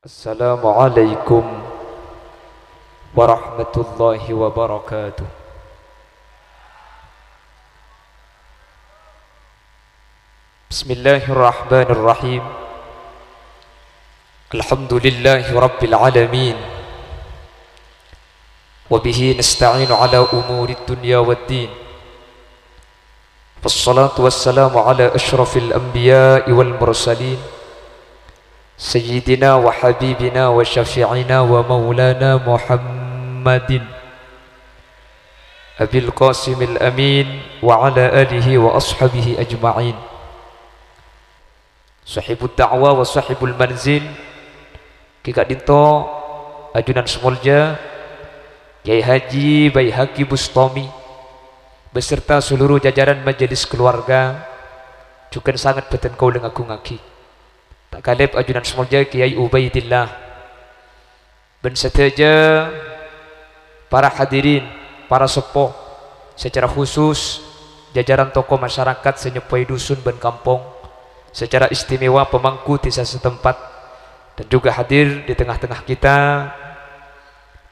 Assalamualaikum warahmatullahi wabarakatuh. Bismillahirrahmanirrahim. Alhamdulillahi rabbil alamin. Wabihi nasta'inu ala umuri dunya waddin. Wassalatu wassalamu ala ashrafil anbiya'i wal mursalin, Sayyidina wa habibina wa syafi'ina wa maulana Muhammadin Abil Qasimil Amin wa ala alihi wa ashabihi ajma'in. Sahibul da'wa wa sahibul manzil Kika Dinto Ajunan Semolja, Kiai Haji Baihaqi Bustami beserta seluruh jajaran majelis keluarga, juga sangat beten kau dengan agung aki tak kalib ajunan Semolja Kiai Ubaidillah ben seteja para hadirin, para sepuh, secara khusus jajaran tokoh masyarakat senyepai dusun ben kampung, secara istimewa pemangku desa setempat, dan juga hadir di tengah-tengah kita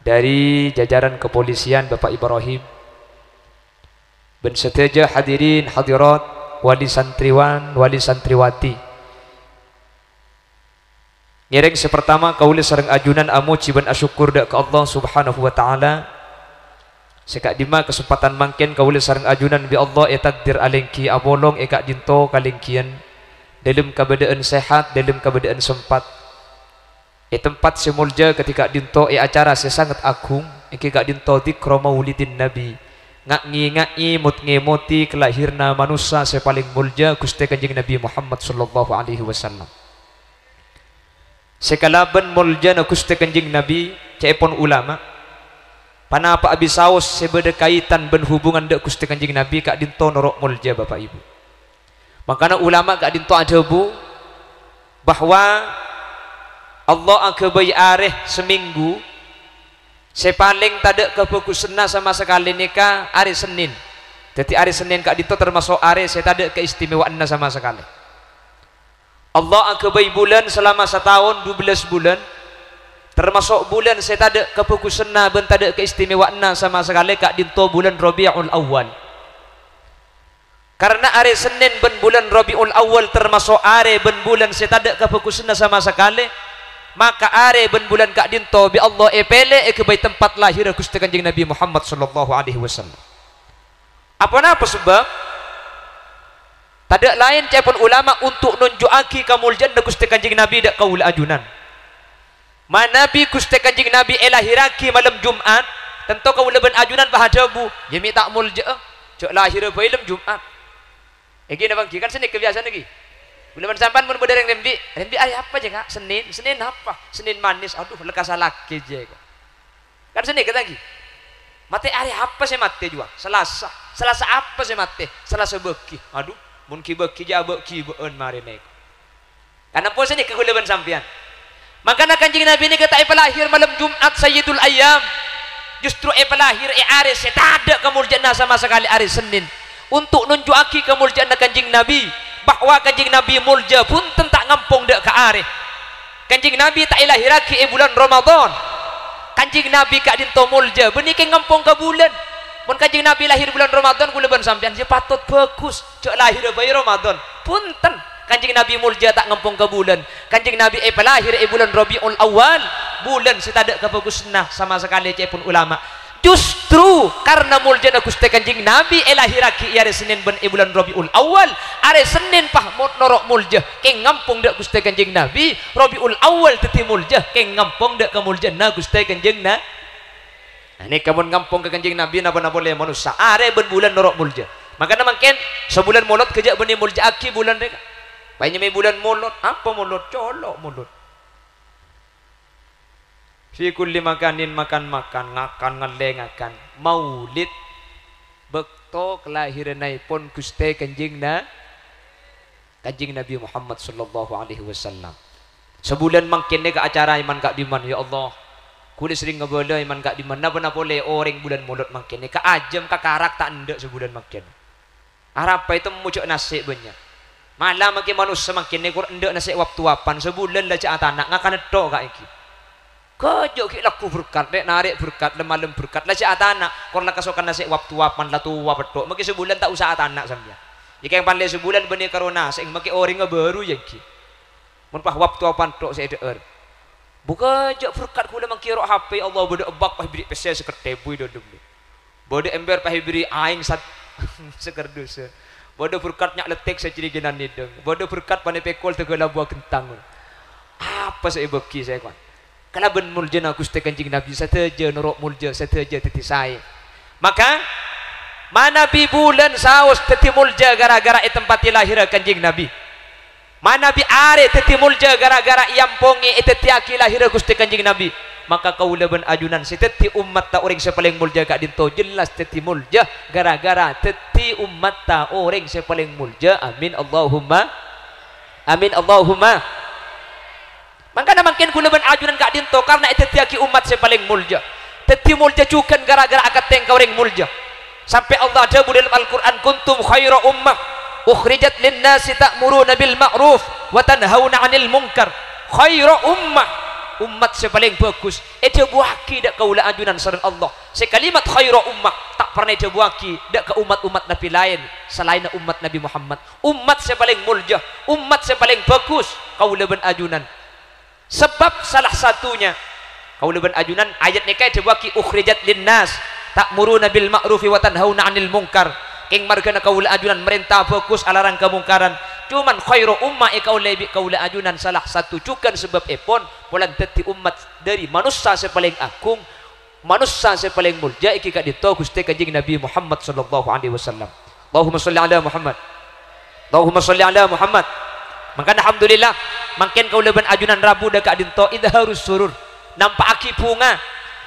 dari jajaran kepolisian Bapak Ibrahim, ben seteja hadirin hadirat, wali santriwan, wali santriwati. Ngereng sepertama kaulis sareng ajunan amu ciban asyukur dak ke Allah Subhanahu wa taala. Sekak dima kesempatan mangken kaulis sareng ajunan bi Allah takdir alengki abolong kak dinto kalengkian dalam keadaan sehat, dalam keadaan sempat. Tempat semulja ketika dinto acara sangat agung kak dinto dikro maulidin nabi. Ngak-ngi mut ngemoti kelahirna manusia sepaling mulja Gusti Kanjeng Nabi Muhammad sallallahu alaihi wasallam. Sekalaban mulja na Gusti Kanjeng Nabi cepon ulama panapa abisaos sebeda kaitan ben hubungan dak Gusti Kanjeng Nabi kak dinto norok mulja Bapak Ibu. Makanya ulama kak dinto adebu bahwa Allah akabai areh seminggu sepaling tadak kefokusna sama sekali nikah hari Senin. Jadi hari Senin kak dinto termasuk hari saya tadak keistimewaanna sama sekali. Allah akabai bulan selama setahun 12 bulan, termasuk bulan saya tak ada kefokusna ben tak ada keistimewaanna sama sekali kak dinto bulan Rabiul Awal. Karena hari Senin ben bulan Rabiul Awal termasuk hari ben bulan saya tak ada kefokusna sama sekali, maka hari ben bulan kak dinto bi Allah epele kebai tempat lahir Gusti Kanjeng Nabi Muhammad sallallahu alaihi wasallam. Apa sebab? Tidak lain cepon ulama untuk nunjuaki kamuljan Gusti Kanjeng Nabi dak kaul ajunan. Manabi Gusti Kanjeng Nabi elahiraki malam Jumat, tentu kaul ben ajunan bahadabu yemi tak mulja cek lahir bailem Jumat. Egi nabang kan seni kebiasaan lagi. Bulan sampan mun modereng rembi ari apa je kak? Senin apa? Senin manis. Aduh lekas salaki je kak. Kan seni kata lagi. Mate ari apa sih mate juga? Selasa apa sih mate? Selasa beki. Aduh mun kibeki jabek kibeun marine. Karena pun sini kegulaban sampean. Makanya Kanjeng Nabi ini kata lahir malam Jumat Sayyidul Ayyam. Justru lahir hari setada kemuliaan sama sekali hari Senin. Untuk nunjuaki kemuliaan Kanjeng Nabi bahwa Kanjeng Nabi mulja pun tak ngampung dak ke hari. Kanjeng Nabi tak lahiraki bulan Ramadan. Kanjeng Nabi kak dinto mulja benih ke ngampung ke bulan. Mun Kanjeng Nabi lahir bulan Ramadan kula ban sampean je patut bagus cek lahir bayi Ramadan. Punten Kanjeng Nabi mulja tak ngempung ke bulan. Kanjeng Nabi lahir bulan Rabiul Awal, bulan setada kebagusna sama sekali cepun ulama. Justru karena mulja Gusti Kanjeng Nabi lahiraki hari Senin ben bulan Rabiul Awal, hari Senin pahmut norok mulja ke ngampung dak Gusti Kanjeng Nabi, Rabiul Awal teti mulja ke ngampung dak kemuljana Gusti Kanjeng Nabi. Ini kamu ngampung ke Kanjeng Nabi napa boleh manusia are ben bulan norok mulja. Makanya mungkin sebulan mulut kerja benih mulja aki bulan mereka. Banyak bulan mulut apa mulut colok mulut. Fi kulli makanin makan ngakan ngalengakan maulid bekto kelahiranipun Gusti Kanjeng Nabi Muhammad sallallahu alaihi wasallam. Sebulan mungkin ke acara iman kak diman ya Allah. Kulit sering ngeboleh iman kak di mana pernah boleh orang bulan mulut makin ka ajam ka karak tak ndak sebulan makin. Arab itu muncul nasib banyak. malah makin manusia makin nekur endek nasi waktu wapan sebulan lah cak anak ngakan dok kak iki kejok ki laku berkat dek narik berkat lemalem berkat lah cak anak korla kasokan nasi waktu wapan lah tua bedok makin sebulan tak usah anak sambil jika yang pandai sebulan benih karena sing makin orang baru ya ki menpah waktu wapan dok saya der buka jak berkat kula mangkiro HP Allah bodoh ebak pah beri PC sekertebui dodom bodoh ember pah beri aing sat sekerdus bodoh berkatnya letek saya ciri genan nideng bodoh berkat pandai pekol tegala buah kentang apa saya beki saya kawan kalau ben mulja aku stek kanjing Nabi sateja norok mulja sateja titi saya maka mana bi bulan saus teti mulja gara-gara tempati lahir kanjing Nabi mana bi are teti mulja gara-gara yampongi teti aki lahir Gusti kanjing Nabi maka kaula ben ajunan si teti umat ta orang sepaling mulja kak dinto jelas teti mulja gara-gara teti umat ta orang sepaling mulja amin Allahumma maka namakin kula ben ajunan kak dinto karena teti aki umat sepaling mulja teti mulja cukan gara-gara akateng ka orang mulja sampai Allah ada dalam Al-Quran kuntum khaira ummah ukhrijat linnasi ta'muruna bil ma'ruf wa tanhauna 'anil munkar khaira ummah umat sepaling bagus itu buaki dak kaula ajunan sareng Allah sekalimat khaira ummah tak pernah itu buaki dak ke umat-umat Nabi lain selain umat Nabi Muhammad umat sepaling mulja umat sepaling bagus kaula ben ajunan sebab salah satunya kaula ben ajunan ayat nikah itu buaki ukhrijat linnas ta'muruna bil ma'rufi wa tanhauna 'anil munkar king margana kaula ajunan merintah fokus alarang kemungkaran cuman khairu ummah kaula ajunan salah satu cukan sebab epon polan teti umat dari manusia sepaling agung manusia sepaling mulja iki kak dito Gusti kanjeng Nabi Muhammad sallallahu alaihi wasallam Allahumma sholli ala Muhammad Allahumma sholli ala Muhammad maka alhamdulillah makin kaula ben ajunan rabu dak kak dito idharus surur nampak aki bunga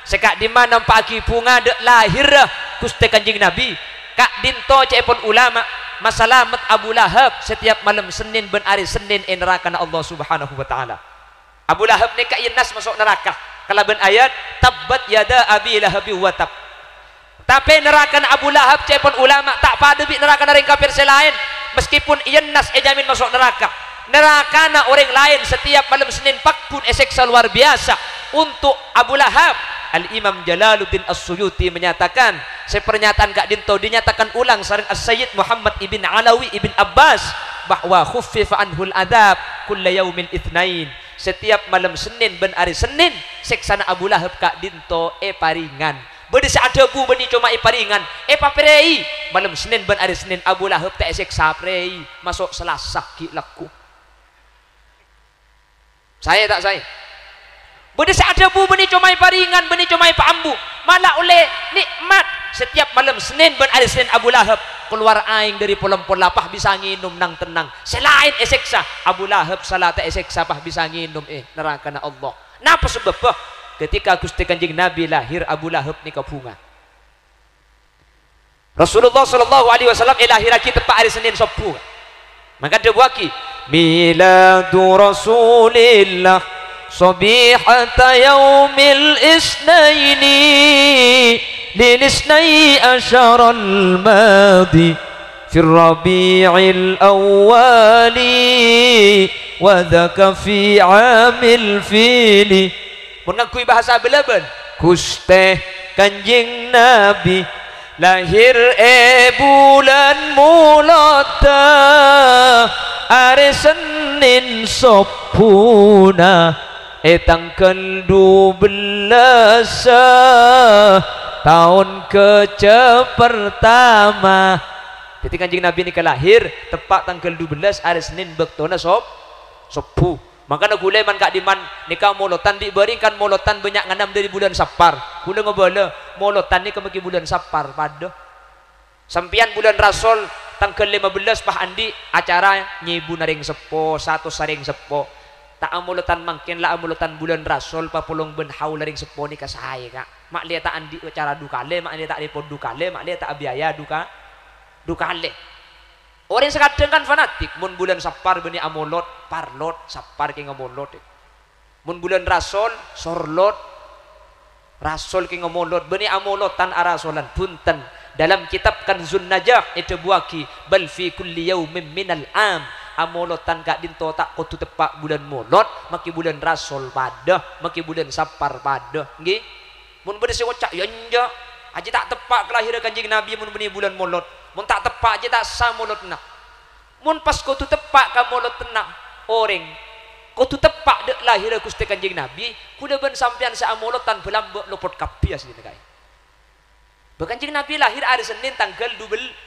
sekak di mana nampak aki bunga dek lahir Gusti kanjeng Nabi kak dinto cepon ulama masalamat Abu Lahab setiap malam Senin ben hari Senin neraka Allah subhanahu wa ta'ala Abu Lahab ni kak yenas masuk neraka kalau ben ayat tabbat yada abi lahabi wa tab tapi neraka Abu Lahab cepon ulama tak pada bi neraka naring kafir selain meskipun yenas jamin masuk neraka orang lain setiap malam Senin pak pun eseksa luar biasa untuk Abu Lahab Al-Imam Jalaluddin As-Suyuti menyatakan sepernyataan kak dinto dinyatakan ulang sareng As-Sayyid Muhammad ibn Alawi ibn Abbas bahwa khuffifa anhul adab kulla yaumil itsnain setiap malam Senin ben hari Senin seksana Abu Lahab kak dinto paringan bede saadabu beni cuma paringan paprei malam Senin ben hari Senin Abu Lahab tak seksa prei masuk Selasa ki laku saya bede saadabu beni cuma paringan beni cuma paambu malah oleh nikmat setiap malam Senin ben hari Senin Abu Lahab keluar aing dari polam-polam pah bisa nginum nang tenang selain eseksa Abu Lahab salat eseksa pah bisa nginum neraka na Allah napa sebab ketika Gusti kanjeng Nabi lahir Abu Lahab ni kabunga Rasulullah sallallahu alaihi wasallam lahir kita tepat hari Senin Sabtu maka dia buaki miladu Rasulillah sabihata yaumil isnaini lilisnai asyaral madi fir rabi'il awwali wa dhaka fi amil fili mengakui bahasa belaban Gusti kanjeng Nabi lahir bulan mulata hari Senin Sabtuna tanggal 12 tahun pertama ketika kanjeng Nabi ini lahir tepat tanggal 12 hari Senin bektona Sabtu maka nak gulai man kak diman nikah molotan diberikan molotan banyak nganam dari bulan Sapar gula ngobala molotan ni kemaki bulan Sapar pada sampian bulan Rasul tanggal 15 pah andi acara nyibu naring sepo satu saring sepo tak amulutan mangkin lah amulutan bulan Rasul papulong ben haul ring sepo ni kasahaya kak mak lihat tak andi acara dukale mak lihat tak dipod dukale mak lihat tak biaya dukale orang sekadang kan fanatik mun bulan Sapar beni amulot parlot Sapar ki ngamulot mun bulan Rasul sorlot Rasul ki ngamulot beni amulotan arasolan punten dalam kitab Kanzun Najah itu buaki bal fi kulli yaumin minal am amolotan kak dinto tak kotu tepak bulan molot maki bulan rasol pada maki bulan sapar pada nggih mun bede sewocak ya enja aja tak tepak kelahiran kanjeng Nabi mun beni bulan molot mun tak tepak aja tak sa molot nak mun pas kotu tepak ka molot tenang orang kotu tepak dek lahir Gusti kanjeng Nabi kuda ben sampean sa amolotan belambek lopot kapi asli kai kanjeng Nabi lahir hari Senin tanggal 12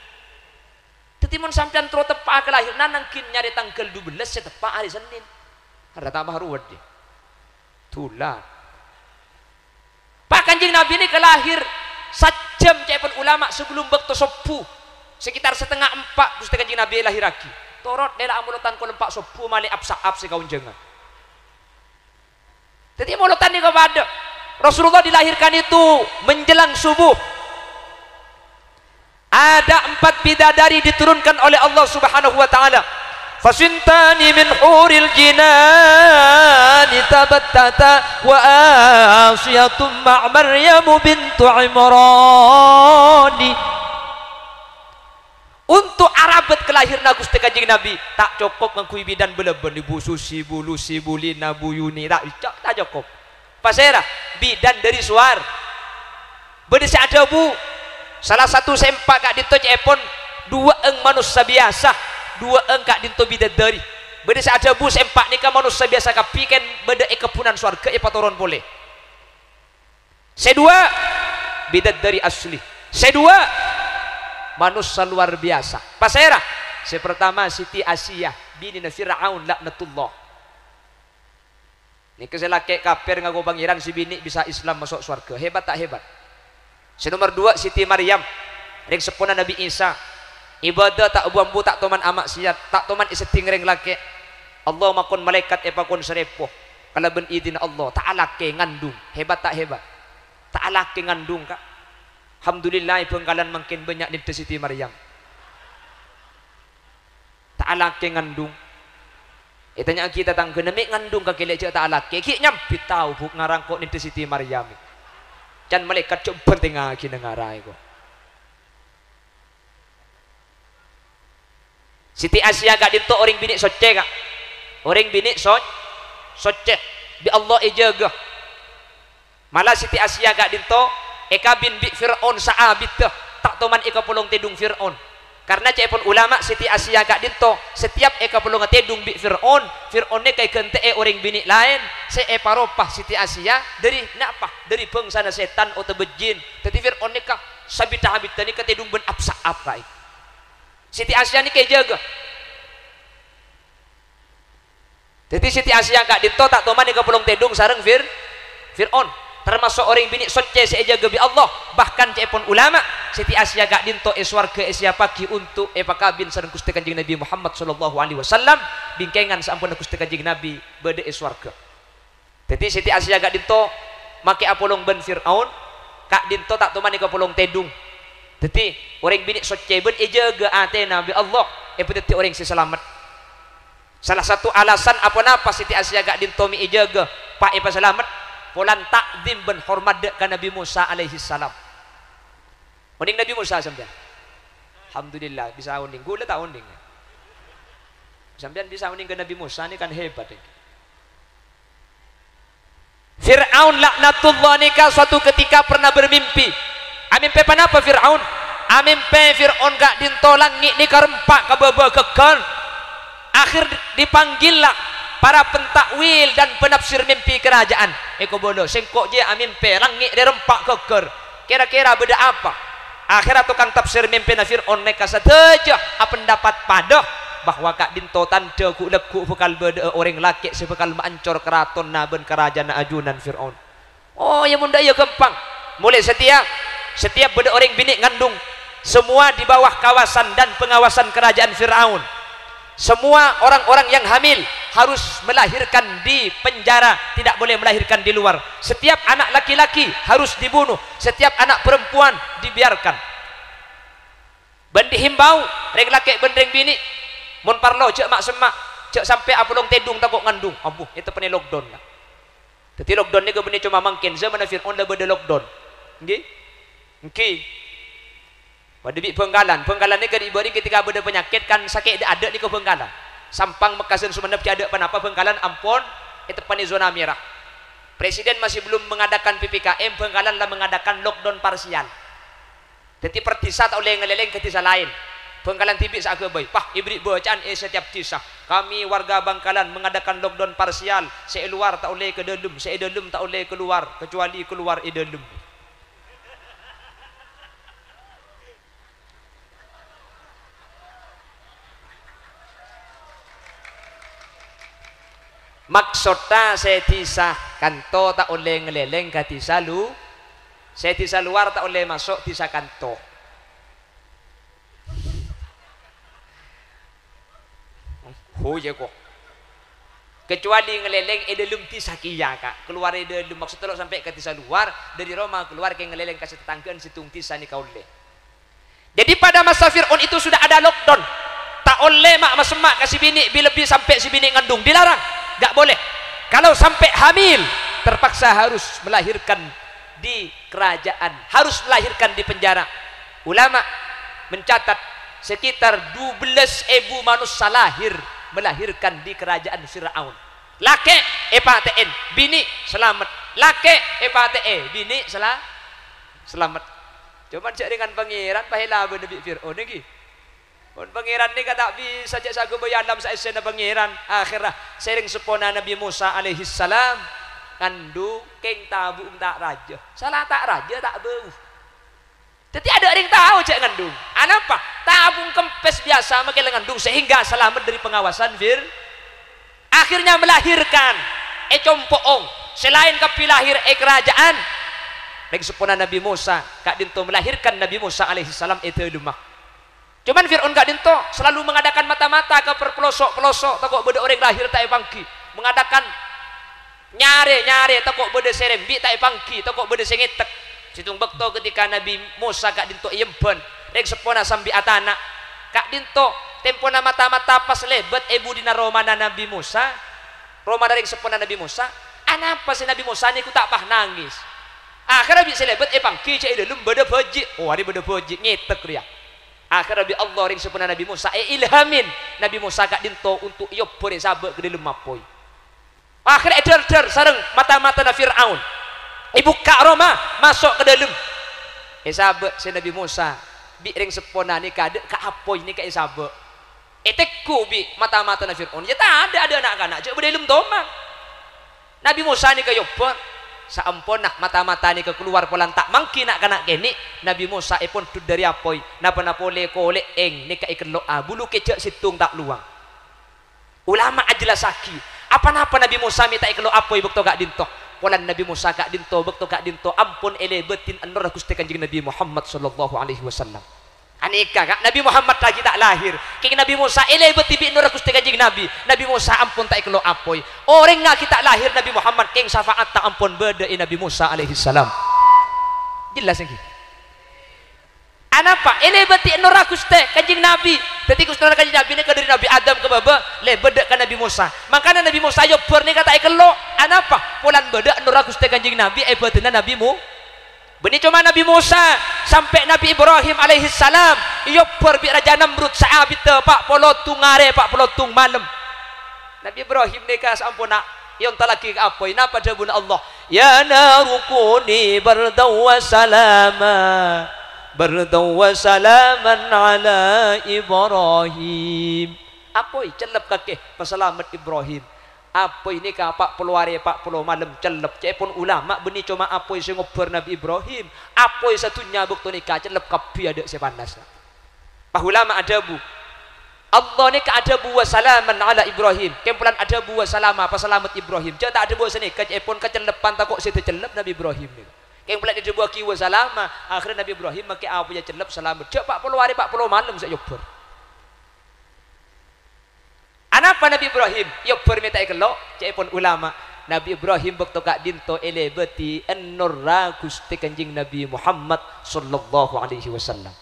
tetimun sampean tro tepak kelahir nangkin nyari tanggal 12 setepak hari Senin ada tambah ruwet dia tulah Pak kanjeng Nabi ini kelahir sajam cepet ulama sebelum bekto sopu sekitar setengah 4 Gusti kanjeng Nabi lahir lagi torot dela amulutan ko lempak sopu mali apsaap si kaun jengan jadi amulutan ini kepada Rasulullah dilahirkan itu menjelang subuh ada 4 bidadari diturunkan oleh Allah Subhanahu wa taala. Fasintani min huril jinan tabattata wa asyatum ma' Maryam bintu Imran. Untuk Arabat kelahirna Gusti kanjeng Nabi tak cukup ngakui bidan beleben Ibu Susi, Bu Lusi, Bu Lina, Bu Yuni tak cukup. Pasera bidan dari suar. Bede ada Bu salah satu sempak kak dinto cepon 2 manusia biasa 2 kak dinto bidadari beda ada bu sempak nikah manusia biasa kapi kan beda kepunan surga patoron boleh sedua bidadari asli sedua manusia luar biasa pasera sepertama Siti Asiyah bini Fir'aun laknatullah ini keselake kafir ngaku pangeran si bini bisa Islam masuk surga hebat tak hebat. Nomor 2 Siti Maryam ring sepuna Nabi Isa ibadah tak buambu tak toman amak siat tak toman iseting ring lake Allah makon malaikat epakon serepoh kalau ben idin Allah ta'ala ke ngandung hebat tak hebat ta'ala ke ngandung kak alhamdulillah pengkalan makin banyak di Siti Maryam ta'ala ke ngandung tanya kita tang kenemik ngandung ka kile je ta'ala ke ki nyampit tahu buk ngarang kok di Siti Maryam can malaikat coba tengah kini ngarai kok Siti Asiyah gak dinto orang bini soce kak orang bini soce di Allah ejaga malah Siti Asiyah gak dinto eka bin bi Fir'aun saabit tak toman eka pulong tedung Fir'aun karena cepon ulama Siti Asiyah gak dinto setiap eka pulong tedung bi Fir'aun Fir'aunnya kayak gente orang bini lain paropah Siti Asiyah dari napa dari bangsana setan atau bejin tapi Fir'aunnya kah sabita habita ni ketedung ben apsaap kai Siti Asiyah ni kayak jaga jadi Siti Asiyah gak dinto tak toman eka pulong tedung sareng Fir'aun termasuk orang bini soce sejaga bi Allah bahkan cepon ulama Siti Asiyah gak dinto swarga siapa ki untuk pakabin sareng Gusti kanjeng Nabi Muhammad sallallahu alaihi wasallam bingkengan sampun Gusti kanjeng Nabi bede swarga jadi Siti Asiyah gak dinto make apolong ben Fir'aun kak dinto tak toman ka polong tedung jadi orang bini soce ben jaga atena bi Allah peteti orang si selamat salah satu alasan apa napa Siti Asiyah gak dinto mi jaga pak selamat polan takdim ben hormat ke Nabi Musa alaihi salam. Unding Nabi Musa sampean. Alhamdulillah bisa unding. Gula tak unding. Sampean bisa unding ke Nabi Musa ini kan hebat. Fir'aun laknatullah nikah suatu ketika pernah bermimpi. Amimpe panapa Fir'aun? Amimpe Fir'aun gak dintolangi nikah rempak kababa kekan. Akhir dipanggillah para pentakwil dan penafsir mimpi kerajaan eko bodoh sengkok je amimpe langit dia rempak keker kira-kira beda apa akhirat tukang tafsir mimpi na Fir'aun mereka saja pendapat pada bahwa kak dinto tanda ku leku bekal beda orang laki sebekal maancor keraton naben kerajaan ajunan Fir'aun oh ya munda ya gampang mulai setiap beda orang bini ngandung semua di bawah kawasan dan pengawasan kerajaan Fir'aun semua orang-orang yang hamil harus melahirkan di penjara tidak boleh melahirkan di luar setiap anak laki-laki harus dibunuh setiap anak perempuan dibiarkan ben dihimbau reng laki ben reng bini mun parlo cek mak semak cek sampai apulong tedung takok ngandung ampuh itu peni lockdown lah jadi lockdown ni kebeni cuma mungkin zaman Fir'aun dah beda lockdown nggih nggih pada bi Bengkalan ni kan ibari ketika beda penyakit kan sakit ada ni ke Bengkalan Sampang Mekasan Sumenep ada penapa Bengkalan ampun itu pani zona merah. Presiden masih belum mengadakan PPKM, Bengkalan lah mengadakan lockdown parsial. Jadi per desa tak boleh ngeleleng ke desa lain. Bengkalan TV saya baik. Pah ibri bacaan setiap desa. Kami warga Bangkalan mengadakan lockdown parsial. Saya luar tak boleh ke dalam, saya dalam tak boleh keluar kecuali keluar dalam. Maksudnya saya disa kanto tak boleh ngeleleng ke desa lu. Saya desa luar tak boleh masuk desa kanto. Oh ya kok. Kecuali ngeleleng dalam desa kia kak. Keluar dalam maksudnya sampai ke desa luar dari Roma keluar ke ngeleleng ke tetanggaan situng desa ni kau boleh. Jadi pada masa Fir'aun itu sudah ada lockdown. Tak boleh mak semak kasih bini bila lebih sampai si bini ngandung dilarang. Gak boleh. Kalau sampai hamil terpaksa harus melahirkan di kerajaan, harus melahirkan di penjara. Ulama mencatat sekitar 12.000 manusia lahir melahirkan di kerajaan Fir'aun. Laki epaten, bini selamat. Laki epate, bini selamat. Cuman cak dengan pangeran pahala Nabi Fir'aun lagi. Pangeran ni kata bisa cak sagu bayalam sa esena pangeran akhirah sering sepona Nabi Musa alaihi salam ngandu keng tabu tak raja salah tak raja tak bau. Jadi ada orang tahu cak ngandung apa tabung kempes biasa makin ngandung sehingga selamat dari pengawasan akhirnya melahirkan compoong selain kapi lahir kerajaan lagi sepona Nabi Musa kak dinto melahirkan Nabi Musa alaihi salam itu lumah. Cuman Fir'aun gak dinto selalu mengadakan mata-mata ke pelosok-pelosok takut beda orang lahir tak pangki mengadakan nyare takut beda serembi tak pangki takut beda sengetek situng bekto ketika Nabi Musa gak dinto yempen rek sepona sambi atana gak dinto tempona mata-mata pas lebet ibu dina romana Nabi Musa romana rek sepona Nabi Musa anapa si Nabi Musa ni ku tak pah nangis akhirnya bisa lebet pangki cai dalam beda bojik oh hari beda bojik ngetek ria. Akhirnya Allah ring sepuna Nabi Musa ilhamin Nabi Musa gak dinto untuk yop boleh sabak ke dalam mapoi. Akhirnya eder sareng mata-mata na Fir'aun. Ibu Kak Roma masuk ke dalam. Sabak si Nabi Musa bi ring sepuna ni kadek ka apoi ni ka sabak. Etekku bi mata-mata na Fir'aun. Ya tak ada anak-anak cek berdalam domang. Nabi Musa ni ka yop saampun nak mata-mata ni keluar polan tak mangki nak kena kini Nabi Musa pun tu dari apoi napa napole ko oleh eng ni ka ikelo bulu kecek situng tak luang ulama ajlasaki apa-apa Nabi Musa minta ikelo apoi bekto gak dinto polan Nabi Musa gak dinto bekto gak dinto ampun ele betin anur Gusti Kanjeng Nabi Muhammad sallallahu alaihi wasallam aneka kak Nabi Muhammad lagi tak lahir king Nabi Musa ele betibi nur Gusti Kanjeng Nabi Musa ampun tak ikelo apoi orang nga kita lahir Nabi Muhammad king syafaat tak ampun beda Nabi Musa alaihi salam jelas lagi anapa ele beti nur Gusti Kanjeng Nabi dadi Gusti Kanjeng Nabi ni dari Nabi Adam ke baba le beda ka Nabi Musa makanya Nabi Musa yo ni kata ikelo anapa pulan beda nur Gusti Kanjeng Nabi betina Nabi mu benih cuma Nabi Musa sampai Nabi Ibrahim alaihi salam iyo perbi Raja Namrud saabit pak polotung ngare pak polotung malam Nabi Ibrahim nikah sampuna yon talaki ke apa ina pada bun Allah ya narukuni bardaw wa salaman ala Ibrahim apa celep kakek peselamat Ibrahim apa ini ka pak peluare pak puluh malam celep cepon ulama benih cuma apa yang ngobrol Nabi Ibrahim apa satunya bukti nikah celep kapi ada sepanas pak ulama ada bu Allah ni ka ada bu wasalaman ala Ibrahim kempulan ada bu wasalama apa selamat Ibrahim jangan tak ada bu senikah cepon kecelepan takut situ celep Nabi Ibrahim ni kempulan ada bu ki wasalama akhirnya Nabi Ibrahim makai apa yang celep selamat cek pak peluare pak puluh malam saya ngobrol anapa Nabi Ibrahim yok perminta ikelo cepon ulama Nabi Ibrahim bekto kak dinto ele beti enurra Gusti Kanjeng Nabi Muhammad sallallahu alaihi wasallam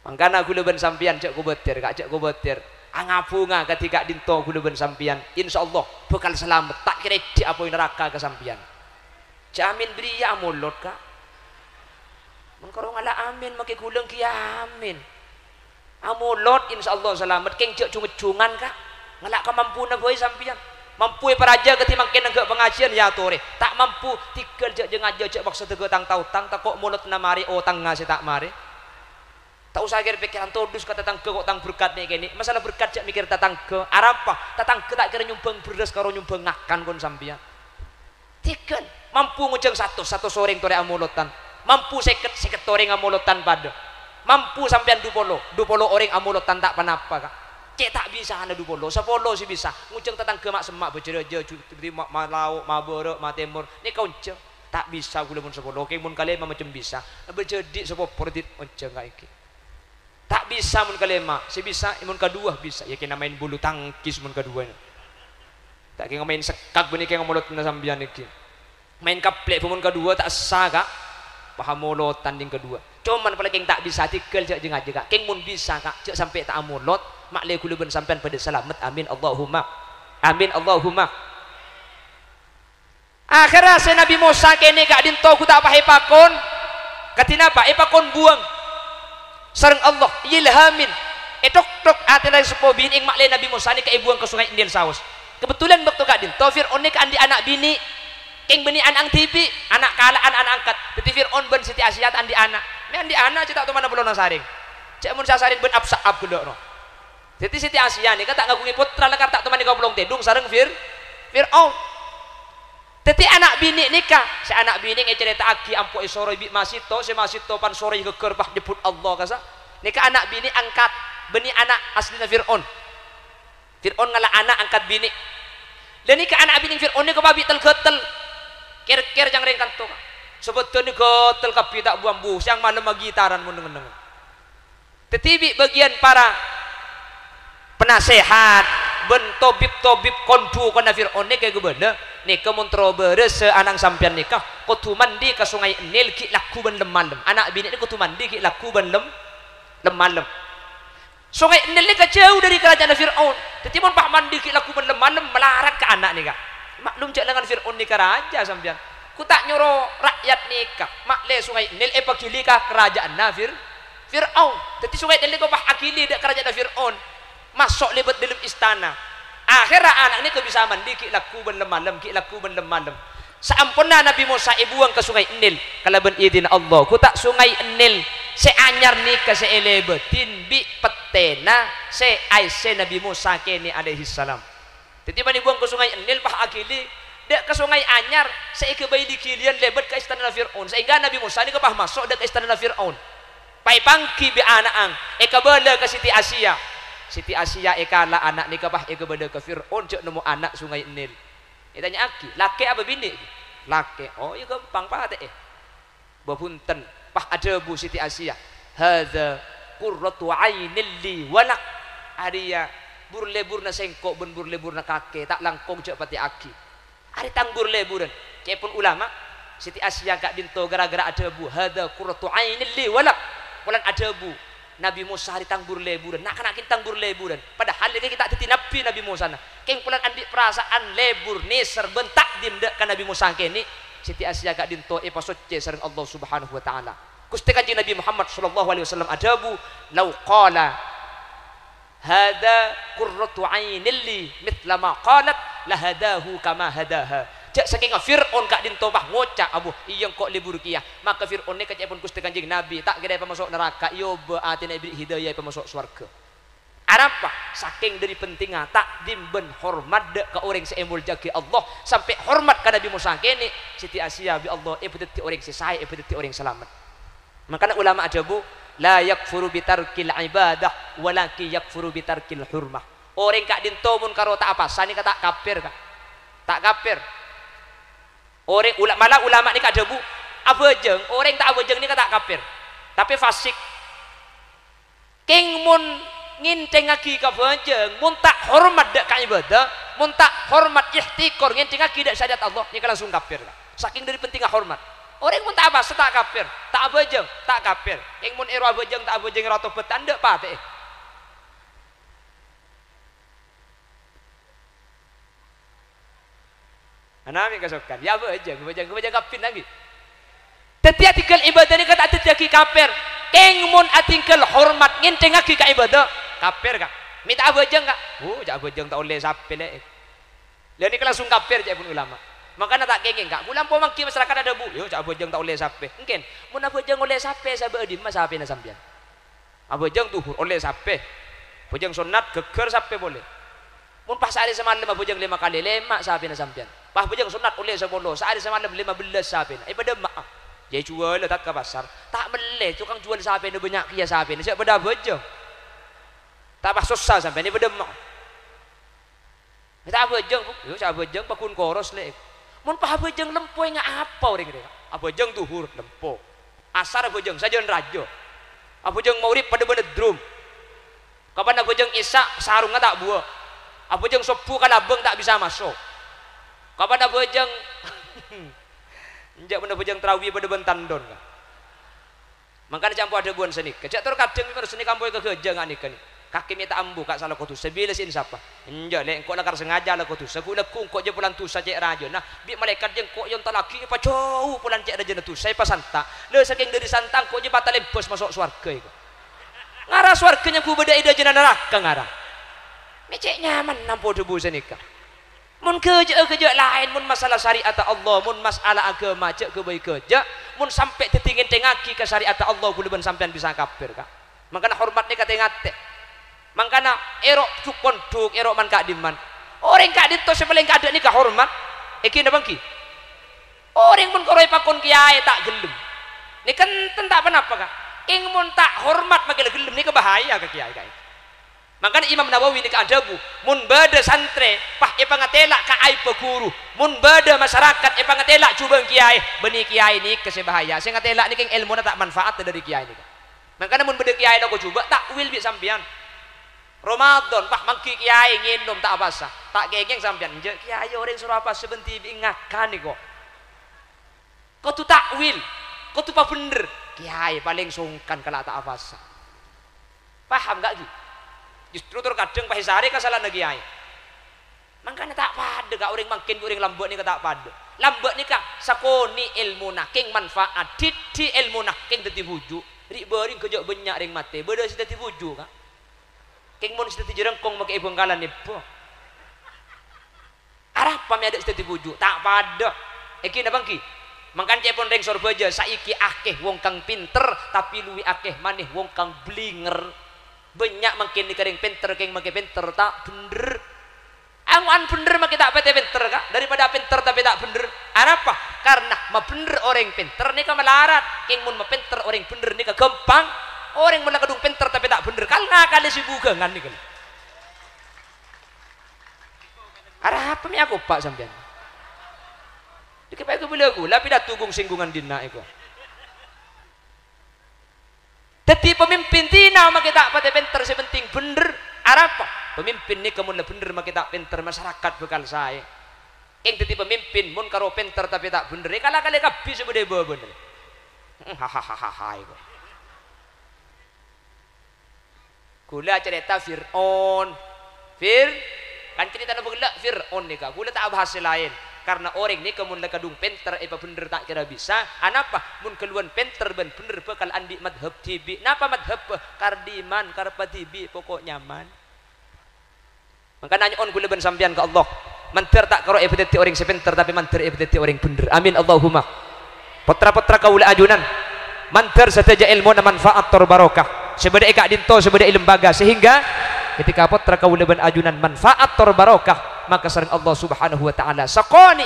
mangkana kula ben sampian cek ku betir kak cek ku betir angapunga ketika dinto kula ben sampian insyaallah bakal selamat tak kira di apa neraka ke sampian jamin beria mulut kak mengkaro ngala amin make gulung ki amin amulot insyaallah selamat keng cek cunget-cungan kak ngelak ka mampu na boy sampian mampu peraja ketimbang kena ke pengajian ya tore tak mampu tikel je ngaja je baksa tege tang tautang tak kok mulut na mari otang ngase tak mari tak usah kira pikiran todus kata tang ke kok tang berkat nih kene masalah berkat je mikir tatang ke arapa tatang ke tak kira nyumbang beres karo nyumbang ngakan kon sampian tikel mampu nguceng satu soreng tore amulutan mampu seket toreng amulutan pada mampu sampean dupolo orang amulutan tak panapa kak cek tak bisa anda dupolo sepolo sih bisa nguceng tatang ke mak semak berjereje di malau maboro matemur ini kau unceng tak bisa gula mun sepolo oke mun kalian macam bisa berjedik sepopor dit unceng kayak iki tak bisa mun kalian si bisa mun kedua bisa ya kena main bulu tangkis mun kedua tak kena main sekak benih kena mulut na sambian iki main kaplek mun kedua tak sah kak paham mulut tanding kedua cuman paling tak bisa tikel cek jeng aja kak keng mun bisa kak cek sampai tak amulot mak le kula ben sampean pada selamat amin Allahumma akhirnya si Nabi Musa kene kak dinto ku tak pahe pakon katina apa pakon buang sareng Allah ilhamin tok ati lagi sepo bin ing mak le Nabi Musa ni kay buang ke sungai Nil saus kebetulan waktu kak dinto Fir'aun ni andi anak bini keng beni anang tipi anak kalaan anak angkat jadi Fir'aun ben Siti Asia andi anak me andi anak cetak tu mana belum saring cek mun saring ben absaab gelo no jadi Siti Asia ni kata ngagungi putra lekar tak teman kau belum tedung sareng Fir'aun jadi anak bini nikah si anak bini cerita aki ampo isoro bi masito si masito pan sore geger pah jemput Allah kasa nikah anak bini angkat beni anak aslinya Fir'aun ngala anak angkat bini dan nikah anak bini Fir'aun ni kebabi tel-getel ker jangan rengkan tu sebetulnya getel kapi tak buang bu siang malam gitaran meneng-meneng tetibi bagian para penasehat ben tobib kondu kana Fir'aun ni kayak gubernur ni kemontro beres anang sampian nikah kudu mandi ke sungai Nil ki laku ben lemalem anak bini ni kudu mandi ki laku ben lemalem sungai Nil ni jauh dari kerajaan Fir'aun jadi mun pak mandi ki laku ben lemalem melarat ke anak ni kak maklum cek lengan Fir'aun ni raja sampian ku tak nyuruh rakyat nikah mak le sungai Nil pagili ka kerajaan Fir'aun jadi sungai Nil ko pak akili dak kerajaan Fir'aun masuk lebet dalam istana akhirnya anak ini bisa mandi ki laku ben lemalem saampuna Nabi Musa buang ke sungai Nil kalau ben izin Allah ku tak sungai Nil se anyar nikah se elebetin bi petena se aise Nabi Musa kene alaihi salam jadi mani buang ke sungai Nil pah akili dek ke sungai anyar se kebai dikilian lebet ke istana Fir'aun sehingga Nabi Musa ni kepah masuk dek ke istana Fir'aun pai pangki bi anaang kabala ke Siti Asia ekala anak ni kapah beda ke Fir'aun cek nemu anak sungai Nil tanya aki laki apa bini laki oh iya gampang pak bapunten pah ada bu Siti Asia hadza qurratu ainil li walak aria burleburna sengkok ben burleburna kake tak langkong cek pati aki ari tang burleburan cek pun ulama Siti Asia gak dinto gara-gara ada bu hadza qurratu ainil li walak bulan ada bu Nabi Musa hari tangbur leburan nak kena tangbur leburan padahal ini kita teti Nabi Musa keng pulan andi perasaan lebur neser bentak dimdak kan Nabi Musa kene Siti Asia gak dinto pasocce sareng Allah Subhanahu wa taala Gusti Kanjeng Nabi Muhammad sallallahu alaihi wasallam adabu law qala hada qurratu ainil li mithla ma qalat lahadahu kama hadaha cek saking Fir'aun kak dinto bah ngocak abu iyang kok libur kiyah maka Fir'aun ni kacek pun Gusti Kanjeng Nabi tak kira masuk neraka yo beati nabi hidayah masuk surga arapa saking dari pentingnya tak dimben hormat dek ke orang seemul jagi Allah sampai hormat ke Nabi Musa kene Siti Asia bi Allah betul orang sesai betul orang selamat makanya ulama ajabu la yakfuru bitarkil ibadah walaki yakfuru bitarkil hurmah orang kak dinto mun karo tak apa sani kata kafir kak tak kafir orang malah ulama ni kak debu abejeng orang tak abejeng ni kata kafir tapi fasik king mun nginteng lagi ka bejeng mun tak hormat dak ka ibadah mun tak hormat ihtikor nginteng lagi dak syariat Allah ni langsung kafir saking dari pentingnya hormat orang mun tak apa tak kafir tak abejeng tak kafir king mun ero abejeng tak abejeng ora tobat tanda pate anami kasokan ya bejeng kapin lagi tetiak tinggal ibadah ni kata tetiak kafir keng mun atingkel hormat nginteng lagi ka ibadah kafir kak minta abojeng kak, jak abojeng tak oleh sampai lek. Lalu ini langsung kafir cak pun ulama. Makanya tak kengeng kak, bulan pomangki masyarakat ada bu, yo jak abojeng tak oleh sampai. Mungkin, mun abojeng oleh sampai sabe di mas sampai na sampean. Abojeng tuhur oleh sampai, abojeng sunat geger sampai boleh. Mun pas sehari semalam abojeng 5 kali lemak sampai na sampean. Pas abojeng sunat oleh 10, sehari semalam 15 sampai. Pada mak, jadi jual tak ke pasar, tak meleh tukang jual sampai na banyak kia sampai. Siapa pada abojeng? Tak pas susah sampai ni pada mak. Tak abojeng, yo tak abojeng pakun koros lek. Mun pa abojeng lempo ngak apa orang kira. Abojeng duhur lempo. Asar abojeng sajen rajo. Abojeng maurib pada bener drum. Kapan abojeng isya sarungnya tak buah. Abojeng sopu kan abeng tak bisa masuk. Kapan abojeng njak bener abojeng terawih pada bentandon. Makanya campur ada buan seni. Kejak terkadang memang seni kampung ke kerja ngak nikah ni. Kaki minta ambu kak salah kotu sebila sin siapa enja lek engkau lakar sengaja lah kotu sekulekung kok je pulang tu saja raja nah bi malaikat je kok yang talaki apa jauh pulang cek raja tu saya pas santa le saking dari santang kok je batal lempos masuk swarga iku ngarah swarganya ku beda ida jenah neraka ngarah mecek nyaman nampo debu senika mun kerja lain mun masalah syariat Allah mun masalah agama cek ke baik kerja mun sampai tetingin tengaki ke syariat Allah ku leben sampean bisa kafir kak makanya hormat ni kata ngate. Makanya erok cukon duk erok man kak diman orang kak dito sepaling kak ada ni kak hormat iki na bangki orang pun koroi pakon kiai tak gelem ni kan tak apa kak ing mun tak hormat makin gelem ni kebahaya ke kiai kak makanya Imam Nawawi ni kak adabu mun bada santre pah ipangatelak ka ai peguru mun bada masyarakat ipangatelak cubang kiai beni kiai ni kesebahaya saya ngatelak ni keng ilmu na tak manfaat dari kiai ni makanya mun beda kiai nak coba tak will bi sampean Ramadan pak mangki kiai nginum tak apa sah tak gengeng sampean je kiai orang suruh apa sebenti ingatkan ni kok kau tu takwil kau tu apa bener kiai paling sungkan kalau tak apa sah paham gak gitu justru terkadang pahisari kesalahan kiai makanya tak pada gak orang makin orang lambek ni tak pada lambek ni kak sakoni ilmu naking manfaat di ilmu naking teti bujuk ribering kejak banyak ring mate beda sida ti bujuk kak keng mon sida ti jerengkong make bengkalan ni po arah pami ada sida ti bujuk tak pada iki na bangki mangkan cepon ring sorbaja saiki akeh wong kang pinter tapi luwi akeh maneh wong kang blinger banyak makin ni kering pinter keng make pinter tak bener angan bener make tak pete pinter kak daripada pinter tapi tak bener apa karena ma bener orang pinter ni ka melarat keng mun ma pinter orang bener ni ka gampang orang mun kadung pinter tapi tak bener kal ngakali si bugangan ni kan arah apa mi aku pak sampean dikipai ko bila aku lapi dah tugung singgungan dina iko teti pemimpin tina make tak pate pinter sepenting bener apa pemimpin ni kamu bener make tak pinter masyarakat bekal saya yang teti pemimpin mun karo pinter tapi tak bener kala-kala kabeh sebede bener hahaha iku kula cerita Fir'aun kan cerita na bagla Fir'aun ni ka kula tak bahas lain karena orang ni kamu kadung pinter apa bener tak kira bisa anapa mun keluan pinter ben bener bekal andi madhab tibi napa madhab kardiman karpatibi pokok nyaman makanya on gula ben sampean ke Allah manter tak karo ebedeti orang sepinter tapi manter ebedeti orang bener amin Allahumma putra-putra kaula ajunan manter sateja ilmu na manfaat tor barokah sebeda eka dinto sebeda lembaga sehingga ketika putra kaula ben ajunan manfaat tor barokah maka sareng Allah Subhanahu wa taala sakoni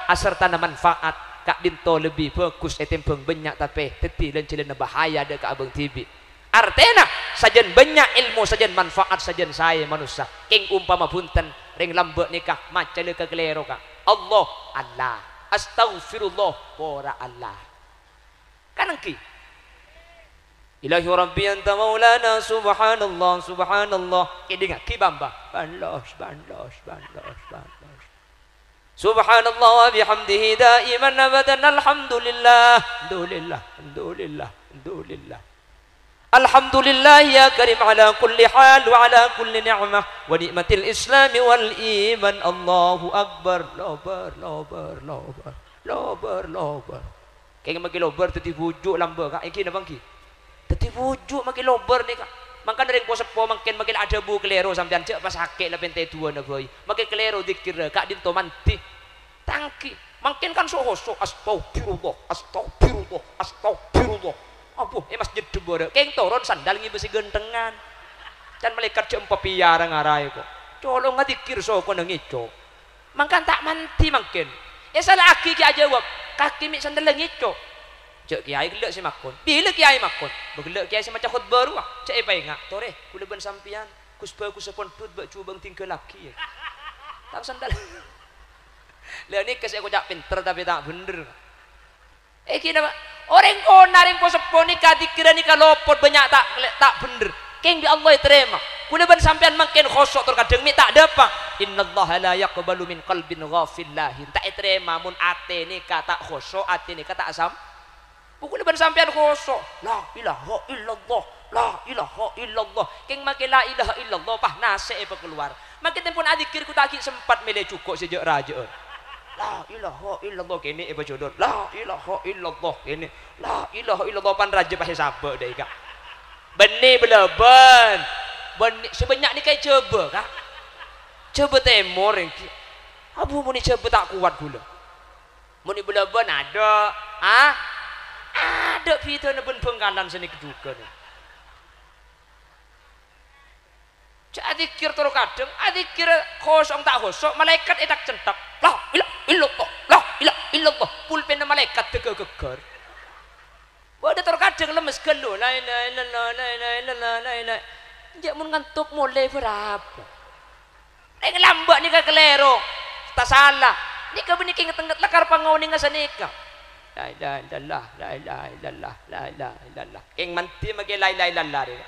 asertana manfaat kak dinto lebih fokus etempeng banyak tapi teti dan celana bahaya ada ka abang tibi artena sajen banyak ilmu sajen manfaat sajen saya manusia king umpama punten ring lambek nikah macam ke kelero kak Allah astaghfirullah pora Allah kanangki ilahi rabbi anta maulana subhanallah subhanallah kidinga kibamba banlos subhanallah wa bihamdihi daiman abadan alhamdulillah alhamdulillah ya karim ala kulli hal wa ala kulli ni'mah wa ni'matil islami wal iman Allahu akbar lobar kaya magi lobar teti bujuk lamba kak iki na bangki teti bujuk magi lobar ni kak Mangkan ring posepo makin ada bu kelero sampean cek pas hakek lah pente dua na boy. Makin kelero dikir kak dinto manti. Tangki. Makin kan soho astagfirullah, astagfirullah, astagfirullah. Abuh, masjid debore. Keng toron sandal ngi besi gentengan. Can malaikat cek piara ngarai kok. Colong ngadikir so ko nang ico. Mangkan tak manti makin. Salah aki ki aja wak. Kaki mi sandal ngico. Cek kiai gelek si makon. Bila kiai makon? Begelek kiai si macam khutbah ruah. Cek apa ingat? Tore, kula ben sampian. Kuspa kusapon tut bak cubang tinggal laki. Tak sandal. Lah ni kes aku cak pinter tapi tak bener. Kina orang ko naring ko sepo ni kadikira ni kalopot banyak tak bener. Keng di Allah terima. Kula ben sampean makin khosok terkadang mi tak dapat. Innallaha la yaqbalu min qalbin ghafillahin. Tak terima mun ate ni kata khosok, ate ni kata asam. Pukul ban sampean khosok. La ilaha illallah, la ilaha illallah. Keng makin la ilaha illallah pah nase apa keluar. Makin tempun adikir ku tak sempat mele cukup sejak raja. La ilaha illallah kene apa jodoh. La ilaha illallah kene. La ilaha illallah pan raja pah sabak dai kak. Beni beleban. Beni sebanyak ni kai coba kak. Coba temor engki. Abu muni coba tak kuat gula. Muni beleban ada. Ada pita na ben pengkalan sini keduga ni. Cak adikir toro kadang, adikir kosong tak kosong, malaikat edak centak. La ilah illallah, la ilah illallah. Pulpen malaikat tegeger. Bada toro kadang lemes gelo, la ilaha illallah, la ilaha illallah, la ilaha. Jak mun ngantuk mulai berapa? Nek lambak ni ka kelero. Tak salah. Ni ka benik ngetengget lekar pangoni ngasanika. La ilaha illallah, la ilaha illallah, la ilaha illallah. Keng manti mage la ilaha illallah dia.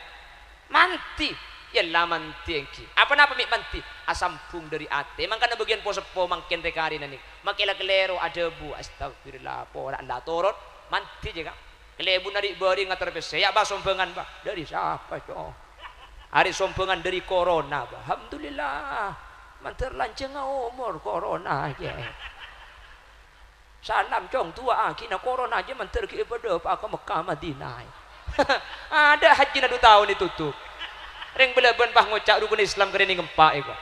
Manti, yalah manti engki. Apa-apa mik manti? Asampung dari ate. Mangkana bagian posepo mangken rekari nani. Makela kelero ada bu. Astagfirullah, pora Allah torot. Manti je kak. Kelebu nari bari ngatar pese. Ya bah sompengan bah. Dari siapa coh? Hari sompengan dari corona bah. Alhamdulillah. Mantar lanceng umur corona aja. Salam cong tua kina corona aja manter ke ibadah pak ke Mekah Madinah. Ada haji na 2 tahun ditutup. Ring belaban pah ngocak rukun Islam kene ngempak iku.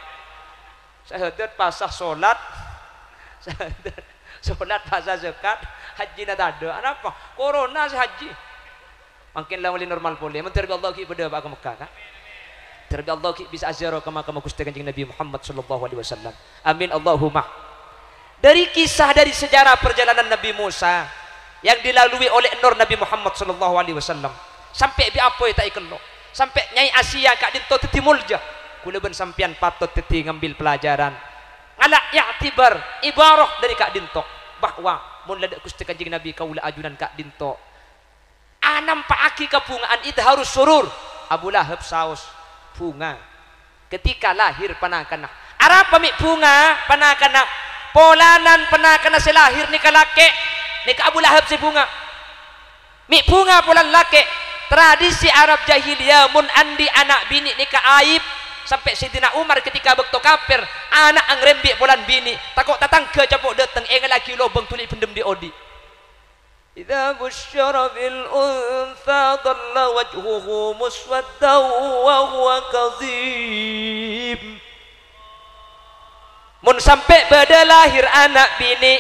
Sahadat pasah salat. Salat pasah zakat, haji na ada. Apa? Corona si haji. Makin lama normal boleh. Manter Allah ke ibadah pak ke Mekah kan. Terbi Allah ki bisa azharo kama Gusti Kanjeng Nabi Muhammad sallallahu alaihi wasallam. Amin Allahumma. Dari kisah dari sejarah perjalanan Nabi Musa yang dilalui oleh Nur Nabi Muhammad sallallahu alaihi wasallam sampai bi apa tak ikello sampai Nyai Asia kak dinto teti mulja kula ben sampean patut teti ngambil pelajaran ngala i'tibar ibarah dari kak dinto bahwa mun ladek Gusti Kanjeng Nabi kaula ajunan kak dinto nampak aki kabungaan idharus surur Abu Lahab saus bunga ketika lahir panakana arapa mi bunga panakana polanan pernah kena selahir ni kalake ni Abu Lahab si bunga mi bunga polan lake tradisi Arab jahiliyah mun andi anak bini ni aib sampai Sidina Umar ketika bekto kafir anak angrembi polan bini takut tatangga capok dateng engel lagi lobang tulik pendem di odi idza busyara bil untha dhalla wajhuhu muswaddan wa huwa kadhib. Mun sampai pada lahir anak bini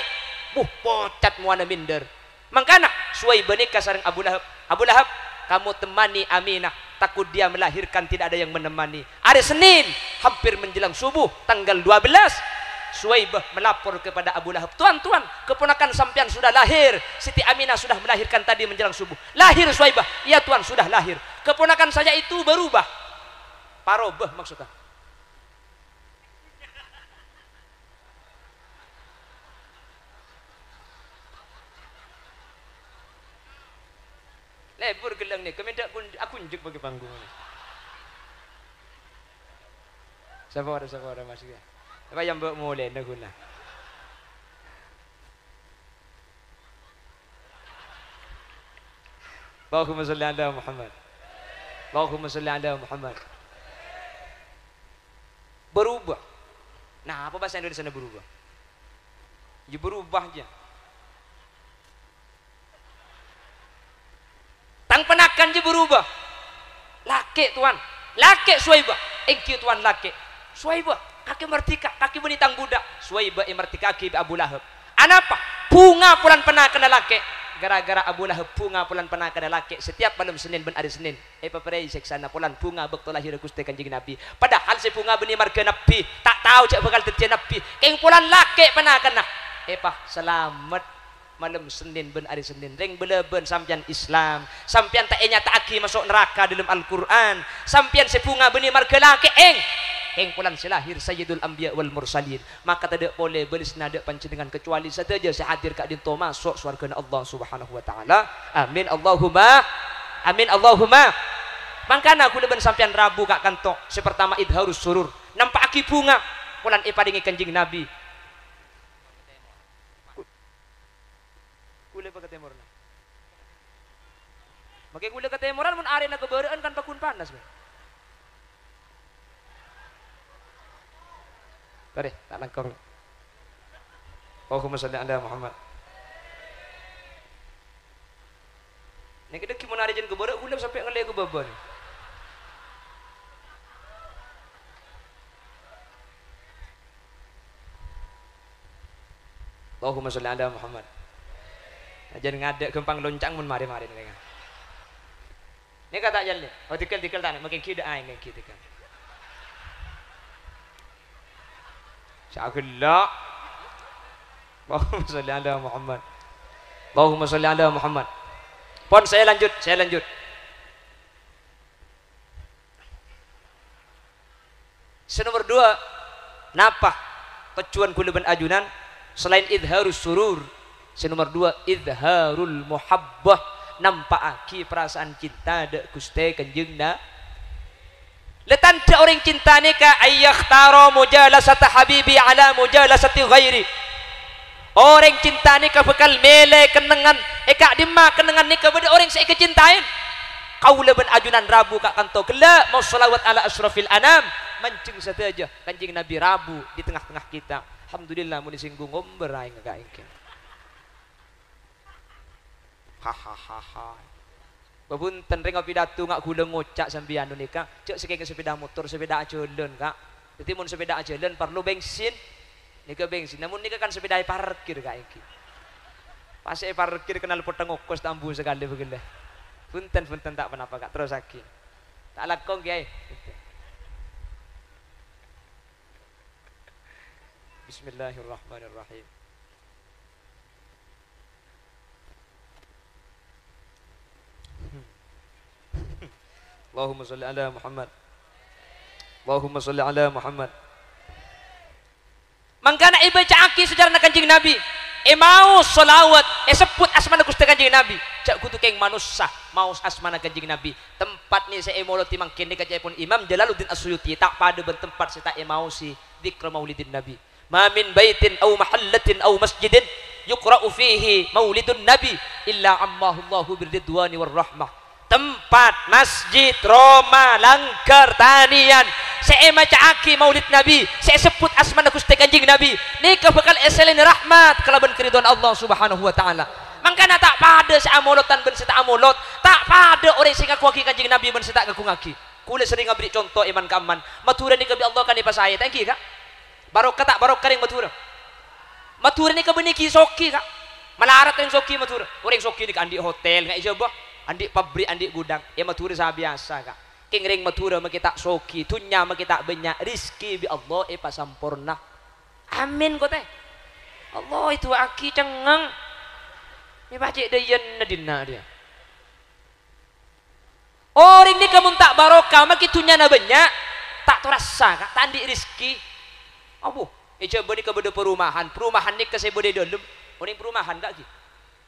pocat muana minder mangkana Suwaibah nikah sareng Abu Lahab. Abu Lahab kamu temani Aminah takut dia melahirkan tidak ada yang menemani. Hari Senin hampir menjelang subuh tanggal 12 Suwaibah melapor kepada Abu Lahab, tuan-tuan keponakan sampean sudah lahir, Siti Aminah sudah melahirkan tadi menjelang subuh. Lahir Suwaibah, iya tuan sudah lahir. Keponakan saya itu berubah parobah maksudnya. Lebur gelang ni, kami tak aku unjuk bagi panggung. Siapa orang masuk ya? Apa yang buat mulai nak guna? Allahumma salli ala Muhammad. Allahumma salli ala Muhammad. Berubah. Nah, apa bahasa Indonesia berubah? Ya berubah aja. Tang penakan je berubah. Laki laki tuan, laki Suwaibah, engki tuan laki Suwaibah, kaki merdeka, kaki benitang budak, Suwaibah merdeka kaki Abu Lahab. Anapa? Bunga pulan pernah kena laki, gara-gara Abu Lahab bunga pulan pernah kena laki, setiap malam Senin ben hari Senin, paperai seksana pulan bunga bekto lahir Gusti Kanjeng Nabi. Padahal si bunga beni marga Nabi, tak tahu cak bakal terjadi Nabi, keng pulan laki pernah kena. Selamat malam Senin ben hari Senin ring beleben sampian Islam, sampian tak nyataki masuk neraka dalam Al-Qur'an, sampian sebunga beni marga laki eng pulan selahir Sayyidul Anbiya wal Mursalin, maka tidak boleh belis nada panjenengan kecuali saja sehadir kak dinto masuk surga Allah Subhanahu wa taala. Amin Allahumma amin Allahumma. Mangkana aku leben sampian Rabu kak kanto sepertama idharus surur nampak aki bunga pulan paringi Kanjeng Nabi. Kule pa katemorna. Make kule katemoran mun are na kebeureuan kan pakun panas we. Tare, tak langkor. Allahumma shalli ala Muhammad. Nek kita ki mun are jen kebeureuan kule sampai ngele ke baban. Allahumma shalli ala Muhammad. Jangan ngadek gempang loncang mun mari-mari nih kan. Ini kata jalan. Oh tikel tanah makin kida aing makin kida kan. Sya'allah. Allahumma shalli ala Muhammad. Allahumma shalli ala Muhammad. Pon saya lanjut. Nomor 2, napa tujuan kula ben ajunan selain idharus surur. Nomor 2, idharul muhabbah, nampakaki perasaan cinta de Gusti Kanjeng na. Letan de orang cinta ni ka ayyakhtaro mujalasata habibi ala mujalasati ghairi. Orang cinta ni ka bakal mele kenangan kak dimma kenangan ni ka bade orang saya kecintain. Kaula ben ajunan Rabu kak kanto gela mau selawat ala asrafil anam, mancing saja Kanjeng Nabi Rabu di tengah-tengah kita. Alhamdulillah mun disinggung ngomber aing ka engke. Hahaha. Babunten ring pidato ngak gula ngocak sampeyan nika. Cek sekeng sepeda motor, sepeda ajeun kak. Dadi mun sepeda ajeun perlu bensin. Nika bensin. Namun nika kan sepeda parkir kak iki. Pas parkir kenal potong ongkos tambu sekali begele. Punten tak apa-apa kak terus lagi. Tak lakong kiai. Bismillahirrahmanirrahim. Allahumma shalli ala Muhammad. Allahumma shalli ala Muhammad. Mangkana ibaca aki sejarah Kanjeng Nabi. Mau selawat, sebut asmana Gusti Kanjeng Nabi. Cak kudu keng manusia, mau asmana Kanjeng Nabi. Tempat ni saya mau timang kene kaca pun Imam Jalaluddin As-Suyuti tak pada bertempat saya tak mau si dzikr maulidin Nabi. Ma min baitin aw mahallatin aw masjidin yuqra'u fihi maulidun Nabi illa ammahu Allahu birridwani warahmah. Tempat masjid Roma Langgar Tanian saya maca aki maulid Nabi, saya sebut asmana Gusti Kanjeng Nabi, nikah bakal eselin rahmat kalaban keridhaan Allah Subhanahu wa taala. Mangkana tak pada saamolotan ben seta amolot, tak pada orang sing ngaku aki Kanjeng Nabi ben seta ngaku ngaki. Kula sering ngabri contoh iman kaman. Matura ni kabi Allah kan pas saya, thank you kak. Barokah tak barokah ring matura. Matura ni kabeniki soki kak. Malarat yang soki matura. Orang soki ni andi hotel ngai coba. Andi pabrik, andi gudang, ya matura sa biasa kak. King ring matura makita soki, tunya makita banyak rizki bi Allah pasampurna. Amin ko teh. Allah itu aki cengang. Ni baca dayan na dinna dia. Orang ni kamu tak barokah makitunya na banyak, tak terasa kak, tak andi rizki. Abu, coba ni kebedo perumahan ni ke sebode dalam, oning perumahan kak ki.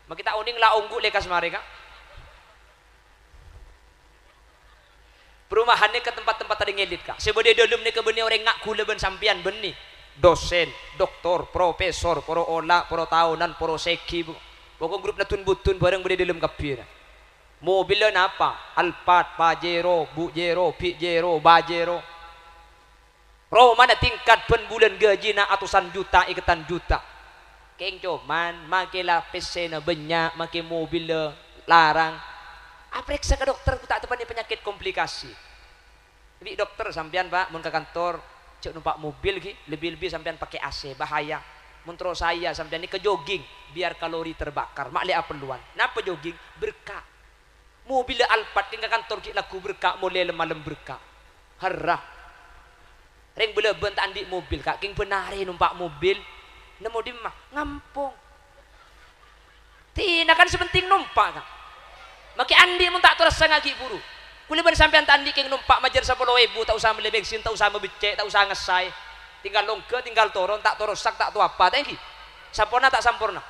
Makita oning la onggu lekas mereka. Perumahan ni ke tempat-tempat ada ngelit kak. Sebab dia dalam ni ke benih orang ngak kula ben sampian benih. Dosen, doktor, profesor, poro olah, poro tahunan, poro seki. Pokok grup natun butun bareng beri dalam kapir. Mobil apa? Alphard, Pajero, Bujero, Pijero, Bajero. Roh mana tingkat pen bulan gaji na atusan juta, ikatan juta. Keng cuman makilah PC na banyak, makin mobil larang. Apriksa ke dokter ku tak tepani penyakit komplikasi. bi dokter sampean Pak mun ke kantor cek numpak mobil ki lebih-lebih sampean pakai AC bahaya. Mun terus saya sampean ini ke jogging biar kalori terbakar. Mak lihat perluan. Napa jogging? Berkah. Mobil Alphard ke kantor ki laku berkah mulai malam berkah. Harah. Ring bela bentak andi mobil kak king benari numpak mobil nemu di mah ngampung. Tina kan sepenting numpak kak. Maki andi mun tak terasa ngagi buru. Kuliban sampean tandi king numpak majer 10.000 tak usah beli bensin, tak usah becek, tak usah ngesai. Tinggal longke, tinggal turun, tak torosak, tak tu apa. Tengki. Sampurna tak sampurna.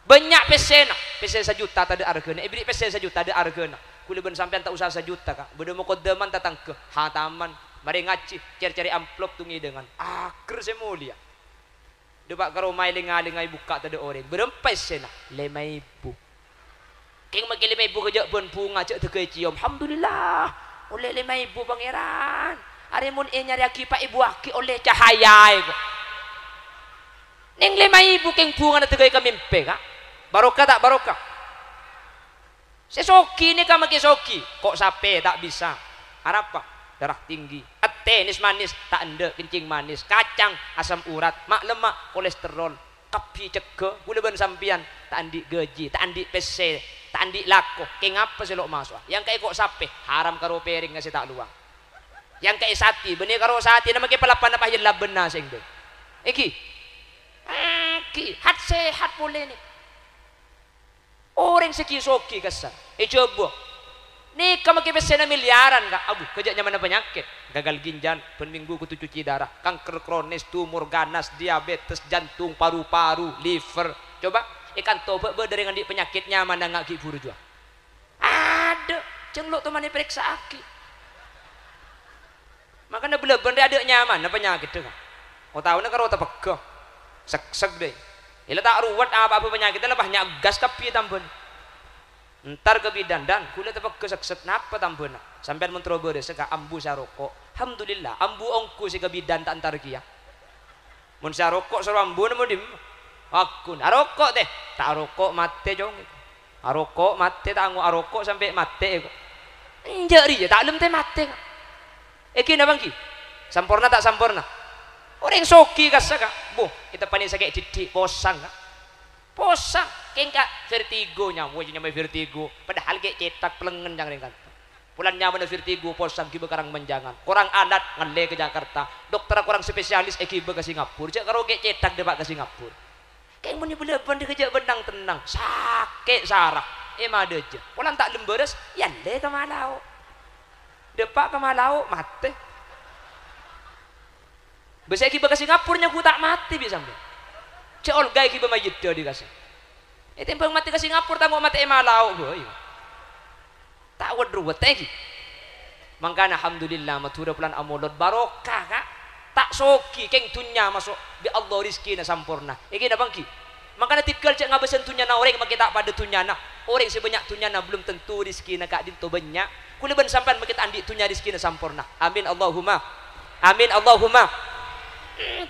Banyak pesena, pesen 1 juta tak ada hargana. Ibri pesen 1 juta ada hargana. Kuliban sampean tak usah 1 juta kak. Beda mau kodeman tatang ke hataman. Mari ngaci, cari-cari amplop tungi dengan akhir semulia. Depak karo mai lengai buka tak ada orang. Berempat sena 5.000. King maki 5.000 kerja pun bunga cek tegay cium. Alhamdulillah. Oleh 5.000 pangeran. Hari mun nyari aki pak ibu aki oleh cahaya ko. Ning 5.000 king bunga na tegay kamimpe ka. Barokah tak barokah? Sesoki ni ka maki soki. Kok sape tak bisa. Arapa? Darah tinggi. Tenis manis tak ende kencing manis. Kacang asam urat. Mak lemak kolesterol. Kapi ceke. Boleh ben sampian. Tak andi gaji. Tak andi PC. Tak andi lako, keng apa selok masuk? Yang kayak kok sape haram karo pering ngasih tak luang. Yang kayak sati, benih karo sati nama kayak palapan apa yang labena sing deh. Eki, hat sehat boleh nih. Orang sekisoki kesal. Coba, nih kamu kayak pesen miliaran kak? Abu, kerjanya mana penyakit? Gagal ginjal, penminggu kutu cuci darah, kanker kronis, tumor ganas, diabetes, jantung, paru-paru, liver. Coba. Ikan tobat dari ngandi penyakitnya mana nggak gibur juga ada cenglok teman periksa aki makanya bela benda ada nyaman apa penyakit tuh kau tahu nak karo tepegah sek deh ila tak ruwet apa penyakitnya lepas nyagas kapi tambun ntar ke bidan dan kulit tepegah sek napa tambun sampai mentrobo deh seka ambu saroko alhamdulillah ambu ongku si ke bidan tak antar kia mun saroko suruh ambu nemu dim aku arokok deh tak arokok mate jong arokok mate tak ngu arokok sampai mate kok njeri tak lem teh mate eki na bangki sampurna tak sampurna orang soki kasa kak bu kita panik sakit didik posang kak posang kengkak vertigo nyawa nyamai vertigo padahal kayak cetak pelengen jangan kan pulan nyaman vertigo posang kiba karang menjangan kurang alat ngale ke Jakarta dokter kurang spesialis kiba ke Singapura cak karo kayak cetak depak ke Singapura kayak muni beleban dikejar benang tenang sakit sarah ada aja pulang tak lemberes ya le ke malau depak ke malau mati besar kiba ke Singapura nyaku tak mati bisa sampai cek olga kiba majid dia dikasih tempang mati ke Singapura tangguh mati malau boy tak wadruwat tegi mangkana alhamdulillah matura pulan amolot barokah kak tak soki keng tunya masuk bi Allah rizki na sampurna iki na bangki makanya tikal cek ngabesan tunya na orang makita pada tunya na orang sebanyak tunya na belum tentu rizki na kak dinto banyak kuliban sampan makita andi tunya rizki na sampurna amin Allahumma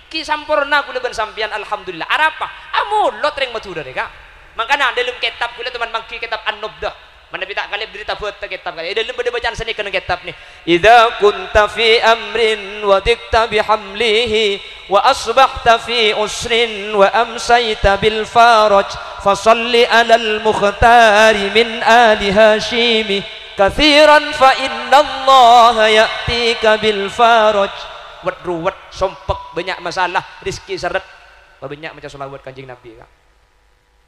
ki sampurna kuliban sampian alhamdulillah arapa amulot ring matura deh kak makanya dalam kitab kuliah teman bangki kitab An-Nubdah mana tak kali berita buat kitab kali dalam pada bacaan seni kena kitab nih idza kunta fi amrin wa dikta bihamlihi wa asbahta fi usrin wa amsayta bil faraj fasalli alal mukhtari min ali hashimi kathiran fa inna Allah ya'tika bil faraj wat ruwet sompek banyak masalah rizki seret banyak macam selawat kanjeng Nabi kak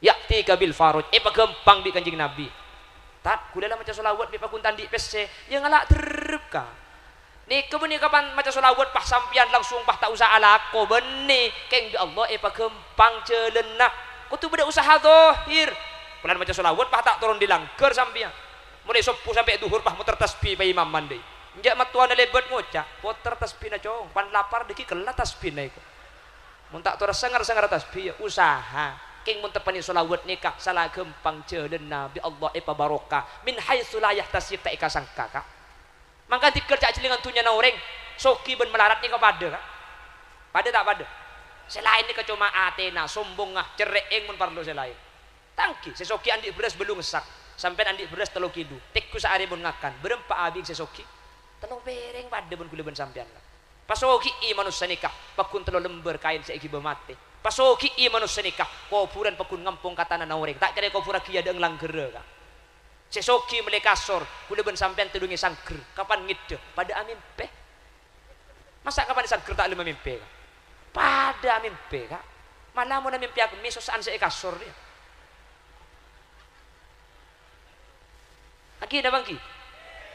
ya'tika bil faraj pagempang di kanjeng Nabi tak kuliah macam solawat di pakuntan di PC yang ngalak terka ni kebeni kapan macam solawat pah sampian langsung pah tak usah alako beni keng bi Allah pagempang celena kau tu beda usaha dohir pulang macam solawat pah tak turun di langker sampian mulai sopu sampai duhur pah muter tasbih pa imam mandi njak matuan lebet ngoca muter tasbih na cong pan lapar deki kelat tasbih na iko mun tak turun sangar tasbih usaha keng mun tepani solawat nikah salah gempang jalan Nabi Allah barokah min haitsu la yahtasib tak sangka kak mangka dikerja celingan tunya na orang soki ben melarat ni kepada kak pada tak pada selain ni cuma Athena sombong cereeng mun parlo selain tangki sesoki andi beras belum ngesak sampai andi beras 3 kilo tekku sehari mun ngakan berempat abing sesoki telung bereng pada ben kula ben sampean pasogi i manusia nikah pakun telo lembar kain saiki mati pasogi i manusia nikah kuburan pakun ngampung katana naureng tak cari kuburan kia deung langgere ka sesoki mele kasor kula ben sampean tudungi sangger kapan ngide pada amin pe masa kapan sangger tak lima mimpi ka pada mimpi ka malah mun mimpi aku misosaan saya kasor dia lagi dah bangki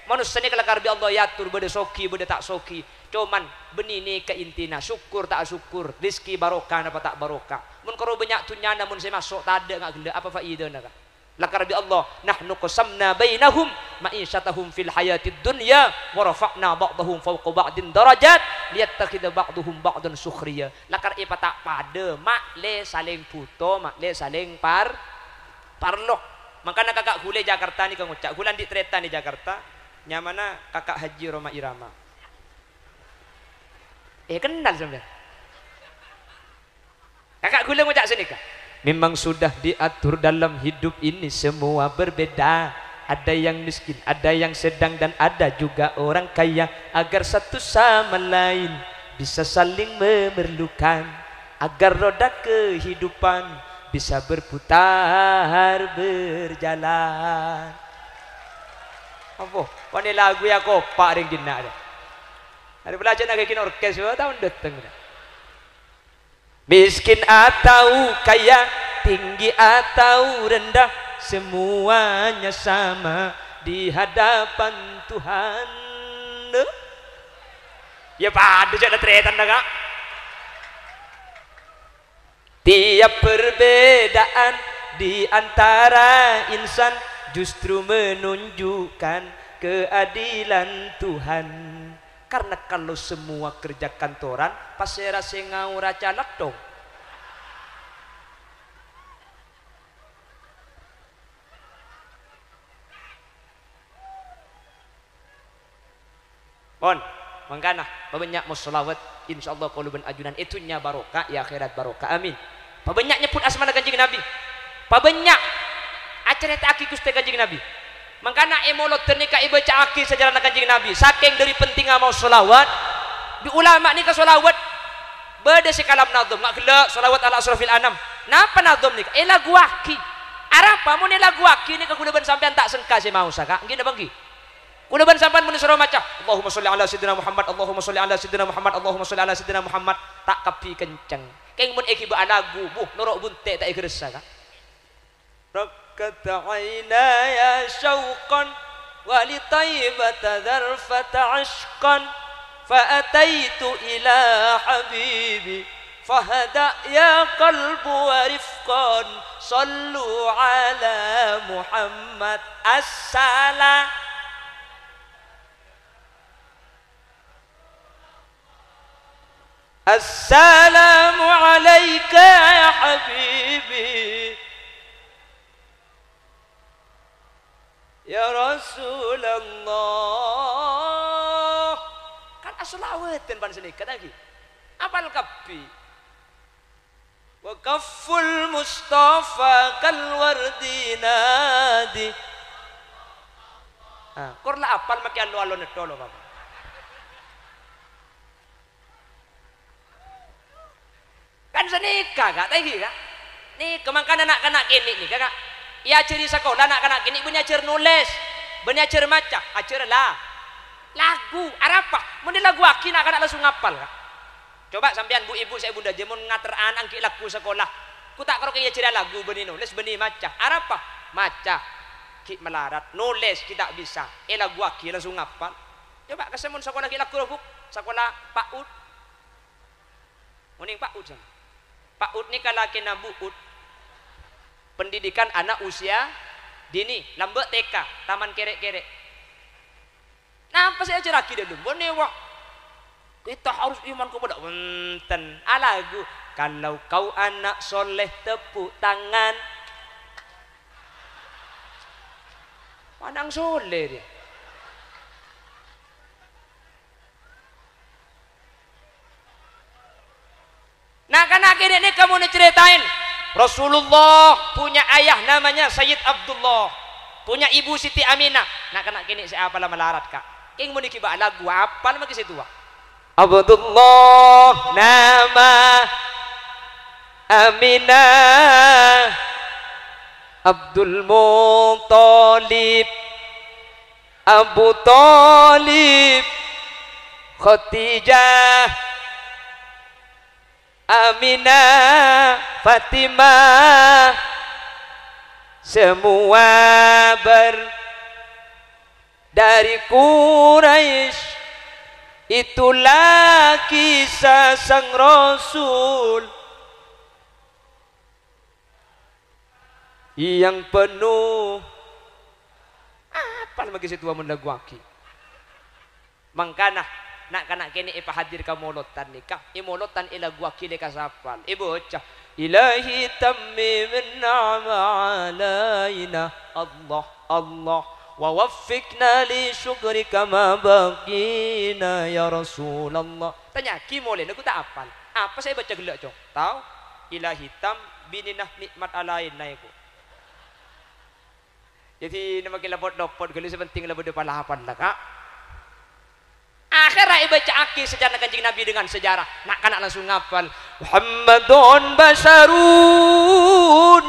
manusia ni kalau karbi Allah yatur beda soki beda tak soki cuman benini ke intina syukur tak syukur rizki barokah apa tak barokah mun karo banyak tunya namun saya masuk tak ada ngak gila apa faedah nak la karbi Allah nahnu qasamna bainahum ma'isyatahum fil hayatid dunya wa rafa'na ba'dahum fawqa ba'din darajat liyattakhidha ba'duhum ba'dan sukhriya la kar ipa tak pada mak le saling puto mak le saling parlok makanya kakak gule Jakarta ni kang ucap gulan di treta di Jakarta nyamana kakak Haji Roma Irama kenal sebenarnya kakak gule ngucap sini kak memang sudah diatur dalam hidup ini semua berbeda ada yang miskin ada yang sedang dan ada juga orang kaya agar satu sama lain bisa saling memerlukan agar roda kehidupan bisa berputar berjalan apa wane lagu ya kopak ring dina ada ada belajar nak bikin orkes tahun datang miskin atau kaya tinggi atau rendah semuanya sama di hadapan Tuhan ya pada jadi tretan dah kak tiap perbedaan di antara insan justru menunjukkan keadilan Tuhan karena kalau semua kerja kantoran pasti rasa ngawur calak dong on mangkana banyak musholawat insyaallah qulubun ajunan itunya barokah ya akhirat barokah amin banyak nyebut asmana kanjeng Nabi banyak acara taki Gusti kanjeng Nabi mangkana emolot ternika ibaca aki sejarah kanjeng Nabi saking dari penting mau sholawat di ulama ni ka sholawat beda sekalam nadhum ngak gela sholawat ala asrafil anam napa nadhum ni lagu aki arapa mun lagu aki ni ka kudu ben sampean tak sengka se mau saka nggih bangki kudu ben sampean mun suruh maca Allahumma sholli ala sayyidina Muhammad Allahumma sholli ala sayyidina Muhammad Allahumma sholli ala sayyidina Muhammad tak kapi kenceng keng mun iki ba lagu norok bunte tak igresa ka ركت عيناي شوقا ولطيبة ذرفة عشقا فأتيت إلى حبيبي فهدأ يا قلب ورفقا صلوا على محمد السلام السلام عليك يا حبيبي Ya Rasulullah kan asolawatan pan senikat lagi apal kapi wa kafful mustafa kal wardi nadi korla apal maki allo netolo baba kan senika kak tadi kak nih kemangkan anak-anak kini nih kakak ya ciri sekolah anak-anak kini punya ajar nulis punya ajar maca ajar lah lagu arapa mun lagu aki anak-anak langsung ngapal kak coba sampean bu ibu saya bunda jemun ngater anak ki lagu sekolah ku tak karo kaya ciri lagu beni nulis beni maca arapa maca ki melarat nulis kita bisa lagu aki langsung ngapal coba kesemun sekolah ki lagu sekolah Pak Ud muning Pak Ud Pak Ud ni kalaki nabuut pendidikan anak usia dini lambek TK taman kerek-kerek nampak saya ceraki dulu bonewa kita harus iman kepada wenten alagu kalau kau anak soleh tepuk tangan pandang soleh dia nah karena akhirnya ini kamu ceritain Rasulullah punya ayah namanya Sayyid Abdullah punya ibu Siti Aminah nah kena kini siapa lah melarat kak Keng mau nikibak lagu apa nama kisi tua? Abdullah nama Aminah Abdul Muttalib Abu Talib Khadijah Aminah Fatimah semua dari Quraisy. Itulah kisah sang Rasul yang penuh apa nama kisi tua mun lagu aki mangkana nak kanak kini ipa hadir ka molotan nikah imolotan ila gua kile kasapal ibu cah ilahi tammi min na'ma alaina Allah Allah wa waffiqna li syukrika ma baqina ya Rasulullah. Tanya ki mole aku tak apal apa saya baca gelak cong tahu ilahi tam bininah nikmat alaina iku. Jadi nama kita dapat kalau sepenting lah berdepan lapan lah kak. Akhirnya baca aki sejarah kanjeng Nabi dengan sejarah. Nak kanak langsung ngapal. Muhammadun basharun,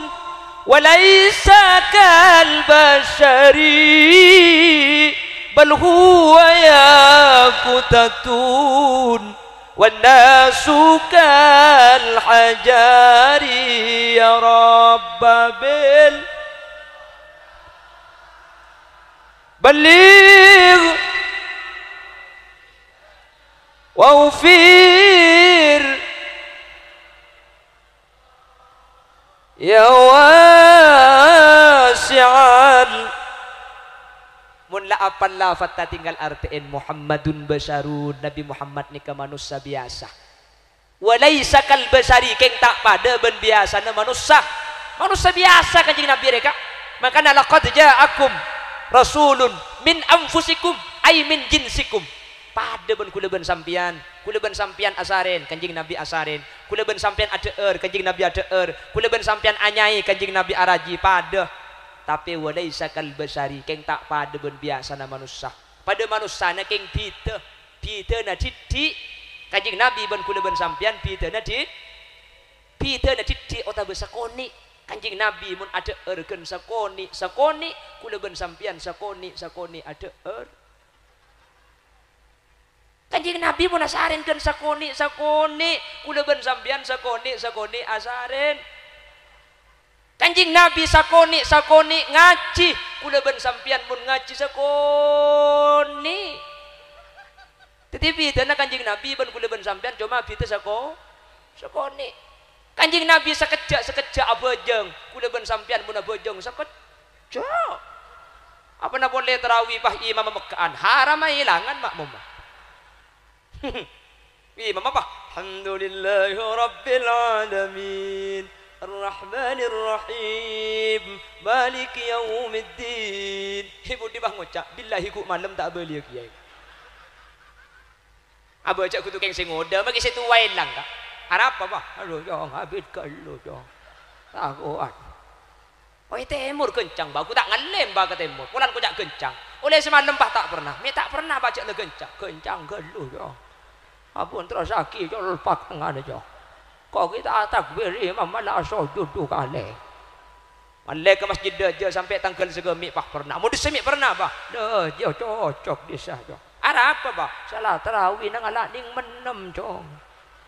walaysa kal bashari, bal huwa yaqutatun, wan nasu kal hajari ya Rabbil. Baligh waufir ya wasi'al mun la apal lafat ta tinggal artiin Muhammadun basharun Nabi Muhammad ni ka manusia biasa walaysa kal basari keng tak pada ben biasa na manusia biasa kanjeng Nabi reka makana laqad ja'akum rasulun min anfusikum ay min jinsikum pada ben kula ben sampian asaren kanjing Nabi asaren kula ben sampian adeer kanjing Nabi adeer kula ben sampian anyai kanjing Nabi araji pada tapi walaisa kal basari keng tak pada ben biasa na manusia pada manusia na keng pita na didik kanjing Nabi ben kula ben sampian pita na didik ota besakoni kanjing Nabi mun ada ergen sakoni kula ben sampian sakoni ada kanjing Nabi mun asaren kan sakoni kula ben sampian sakoni asaren kanjing Nabi sakoni ngaji kula ben sampian mun ngaji sakoni tetapi dana kanjing Nabi ben kula ben sampian cuma bita sakoni kanjing Nabi sekejap abojeng kula ben sampian mun abojeng sekejap apa na boleh tarawih pah imam Mekkaan haram hilangan makmum imam apa alhamdulillahi rabbil alamin arrahmanir rahim maliki yaumiddin ibu di bang ngocak billahi ku malam tak beli kiai abojek kutu keng sing ngoda bagi situ wae lang kak harap apa? Aduh, jangan habis kalau jangan takuan. Oh, temur kencang, baku tak ngelem baga temur. Pulan ku jak kencang. Oleh semalam bah tak pernah. Mi tak pernah baca le kencang kalau jangan. Apun terus sakit jangan lupa tengah aja. Kau kita takbir imam malah asal duduk kali. Malai ke masjid aja sampai tanggal segemi bah pernah. Mau disemi pernah bah. Dah, dia cocok di sana. Ada apa bah? Salah tarawih nang ala ning menem cong.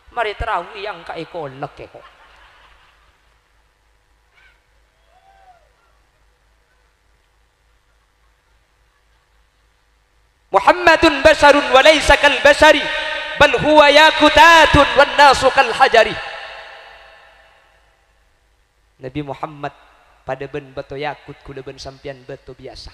Mari tarawih yang kai kolek kok. Muhammadun basharun wa laysa kal bashari bal huwa yaqutatun wan nasu kal hajari. Nabi Muhammad pada ben beto yakut kula ben sampian beto biasa.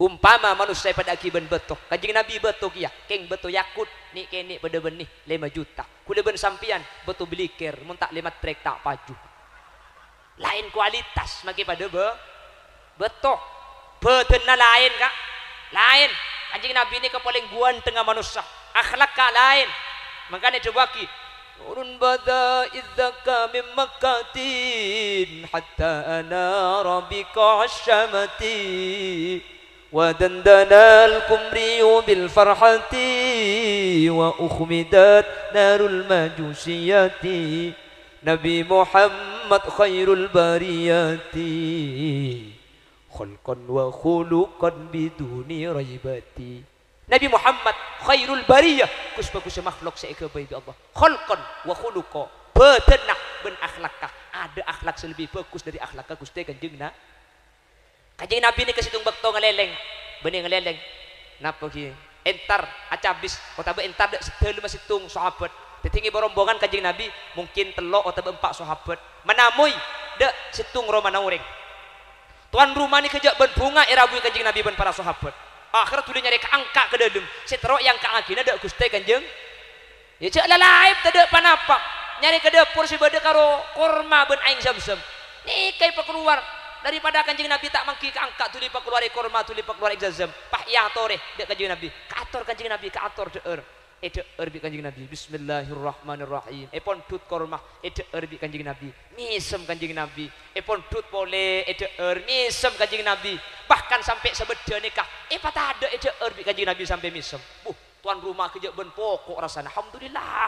Umpama manusia pada aki ben beto kanjing Nabi beto kia keng beto yakut ni kene pada ben ni 5 juta kula ben sampian beto belikir mun tak 5 trek tak paju lain kualitas maki pada beto betena lain kak lain kanjing Nabi ni kepaling guan tengah manusia akhlak ka lain makanya coba ki urun bada idzaka min makatin hatta ana rabbika asyamati ودندن القمري بالفرحة وأخمدت نار المجوسية نبي محمد خير البريات خلقا وخلقا بدون ريبة. Nabi Muhammad khairul bariyah, kus-bagus makhluk seekebay bi Allah. Khalqan wa khuluqa, betenak ben akhlakah. Ada akhlak lebih bagus dari akhlak Gusti Kanjeng na. Kanjeng Nabi ni kasitung bakto ngaleleng, bening ngaleleng. Napa ki? Entar acabis, otabe entar dak sedelu masitung sahabat. Tetingi berombongan Kanjeng Nabi mungkin telo otabe 4 sahabat. Manamoy dak situng romana ureng. Tuan rumah ni kejak ben bunga irabui Kanjeng Nabi ben para sahabat. Akhirnya tuh nyari ke angka ke dalam seterok yang ke agina ada Gusti Kanjeng ya cek lalaib tidak panapa nyari ke dapur si bade karo korma ben aing Zamzam nih kayak keluar daripada Kanjeng Nabi tak mangki ke angka tuli pak keluar korma tuli pak keluar Zamzam pah yang tore dek Kanjeng Nabi kaator Kanjeng Nabi kaator deur bi Kanjeng Nabi bismillahirrahmanirrahim pon tut korma bi Kanjeng Nabi misem Kanjeng Nabi pon tut pole misem Kanjeng Nabi bahkan sampai sebeda nikah patah ada bi Kanjeng Nabi sampai misem tuan rumah kejak ben pokok rasanya alhamdulillah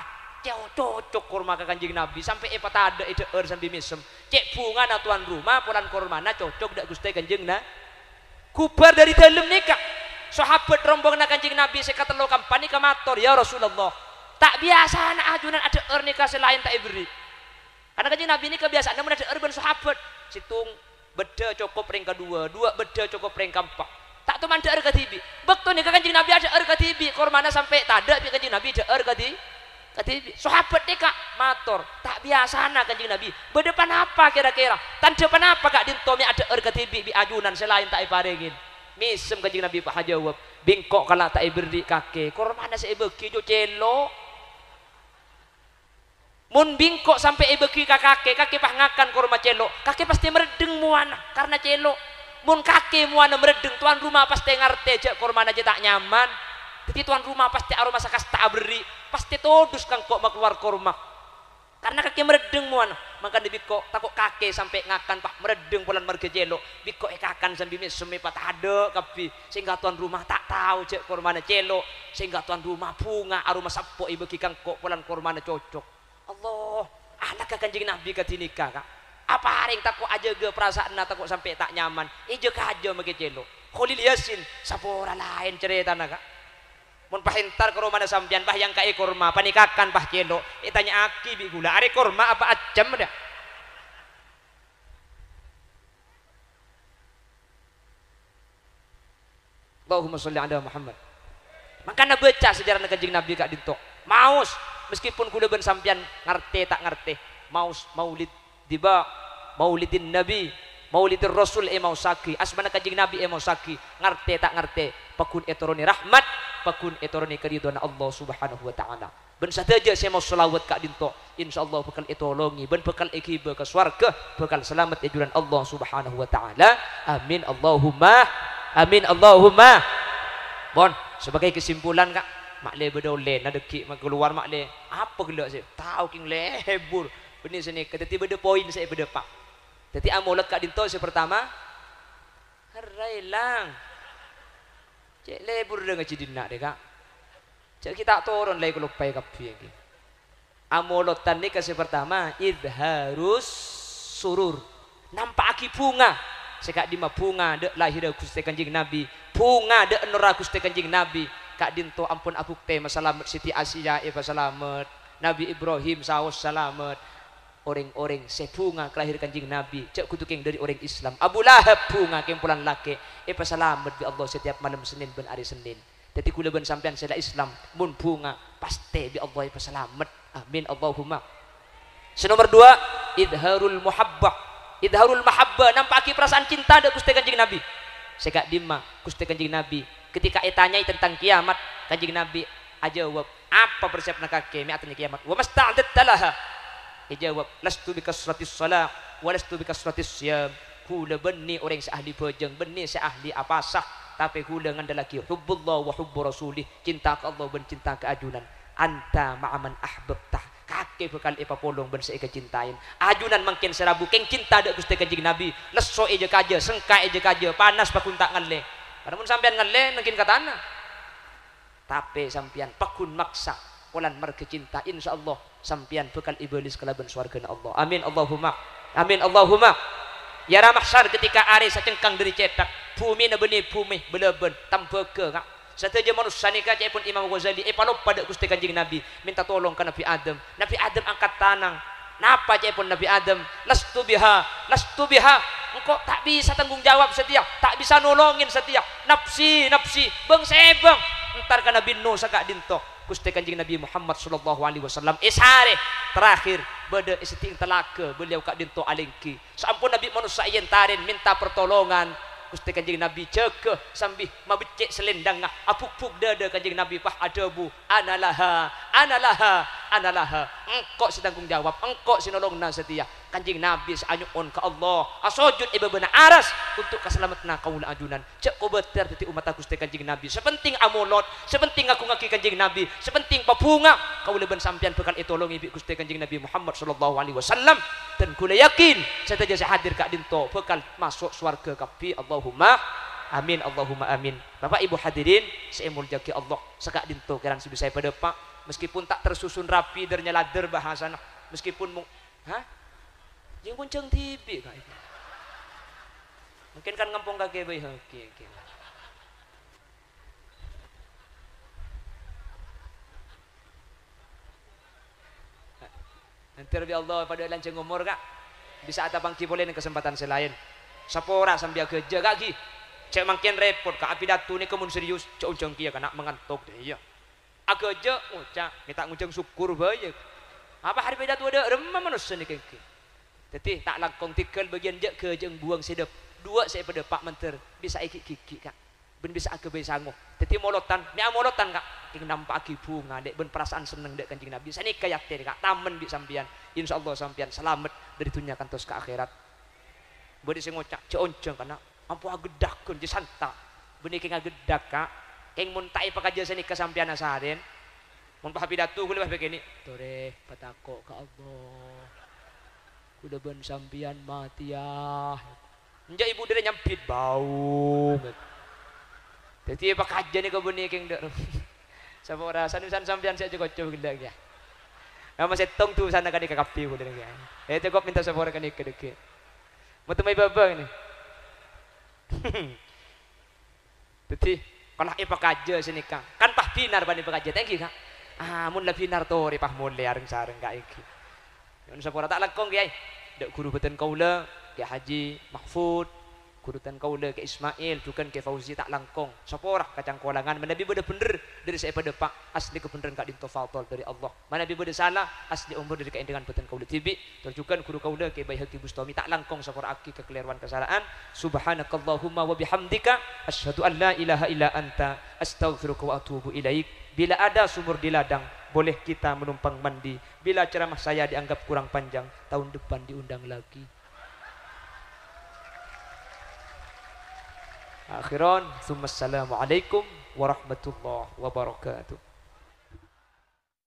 cocok korma ke Kanjeng Nabi sampai patah ada sampai misem cek bunga na tuan rumah polan korma na cocok dak Gusti Kanjeng na kubar dari dalam nikah. Sahabat rombongan Kanjeng Nabi sekata lo kampani kamator ya Rasulullah tak biasa anak ajunan ada nikah selain tak beri karena Kanjeng Nabi ini kebiasaan namun ada ben sahabat situng beda cukup ring kedua dua beda cukup ring keempat tak tuh manda ketibi bekto nikah Kanjeng Nabi ada ketibi kormana sampai tada bi Kanjeng Nabi ada ketibi sahabat nikah mator tak biasa anak Kanjeng Nabi berdepan apa kira-kira tanda apa kak dintomi ada ketibi bi ajunan selain tak iparengin misem Kanjeng Nabi pak jawab bingkok kalau tak beri kakek kormana saya beki jo celo mun bingkok sampai beki kakek pah ngakan korma celo kakek pasti meredeng muana karena celo mun kakek muana meredeng tuan rumah pasti ngerti aja kormana aja tak nyaman jadi tuan rumah pasti aroma sakas tak beri pasti todus kang kok keluar korma karena kakek meredeng muana maka dibikok takut kakek sampai ngakan pak meredeng bulan marga jelo bikok kakan sambil misem patah ada kapi sehingga tuan rumah tak tahu cek kormana jelo sehingga tuan rumah bunga aroma sapo ibu kikang kok bulan kormana cocok Allah anak Kanjeng Nabi katinika kak apa haring takut aja ge perasaan takut sampai tak nyaman ijo kajo marga jelo Khalil Yasin sapora lain cerita kak mun pahentar ke rumah sampian pah yang kai korma panikakan pah celo tanya aki bi gula are korma apa acam dah Allahumma sholli ala Muhammad makanya baca sejarah Kanjeng Nabi kak dintok maus meskipun kula ben sampian ngerti tak ngerti maus maulid tiba maulidin Nabi maulidir Rasul mausaki asmana Kanjeng Nabi mausaki ngerti tak ngerti pakun etoroni rahmat pakun etoroni keridhaan Allah Subhanahu wa taala ben saja saya mau selawat kak dinto insyaallah bakal etolongi ben bakal ikiba ke swarga bakal selamat ejuran Allah Subhanahu wa taala amin Allahumma bon sebagai kesimpulan kak makle bedole na deki keluar makle apa gelak saya tahu king lebur benih sini tiba ada poin saya berdepak jadi amulat kak dinto saya pertama herailang cek lebur dengan cidina deh kak cek kita turun lagi kalau pay kapi lagi amolotan ni kasih pertama idharus surur nampak aki bunga sekak dima bunga dek lahir Gusti Kanjeng Nabi bunga dek nora Gusti Kanjeng Nabi kak dinto ampun aku teh masalamet Siti Asia selamat Nabi Ibrahim saus selamat orang-orang sebunga kelahir Kanjeng Nabi cek kutuking dari orang Islam Abu Lahab bunga kempulan laki selamat bi Allah setiap malam Senin ben hari Senin jadi kula ben sampean seda Islam mun bunga pasti bi Allah selamat amin Allahumma nomor 2 idharul mahabbah nampaki perasaan cinta dari Gusti Kanjeng Nabi sekak dima Gusti Kanjeng Nabi ketika ditanyai tentang kiamat Kanjeng Nabi ajawab apa persiapan kakek mi'atnya kiamat wa masta'adatta laha jawab lastu bikasratis salat wa lastu bikasratis siyam kula benni orang seahli bojeng benni seahli apasah tapi kula ngandalaki hubbullah wa hubbu rasulih cinta ke Allah ben cinta ke ajunan anta ma'aman ahbabtah kakek bekal ipapolong ben seike cintain ajunan mangkin serabu keng cinta dak Gusti Kanjeng Nabi leso eje kaja sengkai eje kaja panas pakun tak ngalle Karena sampean ngele mungkin katana. Tapi sampean pakun maksa polan marga cinta insyaallah sampean bekal iblis kalaban swargana Allah. Amin Allahumma. Amin Allahumma. Ya mahsyar ketika are sacengkang dari cetak bumi na benih bumi beleben tambeke kak. Sateja manusia nikah pun Imam Ghazali palop pada Gusti Kanjeng Nabi minta tolong ke Nabi Adam. Nabi Adam angkat tanang. Napa pun Nabi Adam lastu biha engkau tak bisa tanggung jawab setia, tak bisa nolongin setia, nafsi bang sebang entar kana binno saka dinto Gusti Kanjeng Nabi Muhammad sallallahu alaihi wasallam isare terakhir bade istiing telaka beliau kak dinto alengki sampun Nabi manusia yen tarin minta pertolongan Gusti Kanjeng Nabi cekeh sambil mabecek selendang apuk-puk dada Kanjeng Nabi pah adabu analaha engkau sedanggung jawab engkau sinolongna setia Kanjeng Nabi seanyuon ke Allah asojud ibabana aras untuk keselamatan kaula ajunan cek ko beter titi umat Gusti Kanjeng Nabi sepenting amolot sepenting aku ngaki Kanjeng Nabi sepenting papunga kaula ben sampean bekal itolongi bi Gusti Kanjeng Nabi Muhammad sallallahu alaihi wasallam dan kula yakin sateja hadir kak dinto bekal masuk swarga kapi Allahumma amin Allahumma amin. Bapak Ibu hadirin saya muljaki Allah sekak dinto keran sibi saya pada pak meskipun tak tersusun rapi dernya lader bahasana meskipun yang kuncang tibi kak itu. Mungkin kan ngampung kaki bayi. Oke. Nanti Rabbi Allah pada lanceng umur kak bisa ada bangki boleh kesempatan selain. Sapora sambil kerja kaki. Cek makin repot kak api datu ni kemun serius cek uncang kia kena mengantuk deh ya. Agak je ngucak kita ngucang syukur bayi. Apa hari datu ada remah manusia ni kengki. Jadi tak langkong tikal bagian je ke jeng buang sedep dua saya pada pak menter bisa iki kak ben bisa ke bayi sanggup jadi molotan kak king nampak aki bunga dek ben perasaan seneng dek Kanjeng Nabi saya nikah yakin kak tamen di sampian insyaallah sampian selamat dari dunia kantos ke akhirat bodi sing ngocak ceonceng karena ampu agedak kun je santa benih king agedak kak king muntai pakaja saya nikah sampian asaren mun pahapidatu kula begini tore patako ka Allah udah ben sampian mati ya enja ibu dari nyampit bau jadi apa kajian nih kebun king dek sama orang sanusan sampian saya juga coba gila ya nama saya tong tu sana kan dikapi udah ya itu kok minta sama orang kan dek mau temui baba ini jadi kalau ipa kajian sini kan pah binar bani pakajian thank you kak mun lah binar tuh pah mulai areng sareng kak iki yang sapora tak langkong kiai dak guru beten kaula ke Haji Mahfud guru tan kaula ke Ismail dukan ke Fauzi tak langkong sapora kacang kolangan mana bi beda bener dari saya pada pak asli kebenaran kak dinto fadl dari Allah mana bi beda salah asli umur dari keendengan beten kaula tibi terjukan guru kaula ke Bayi Haki Bustami tak langkong sapora aki kekeliruan kesalahan subhanakallahumma wa bihamdika asyhadu an la ilaha illa anta astaghfiruka wa atubu ilaik. Bila ada sumur di ladang boleh kita menumpang mandi. Bila ceramah saya dianggap kurang panjang, tahun depan diundang lagi. Akhiran, assalamualaikum warahmatullahi wabarakatuh.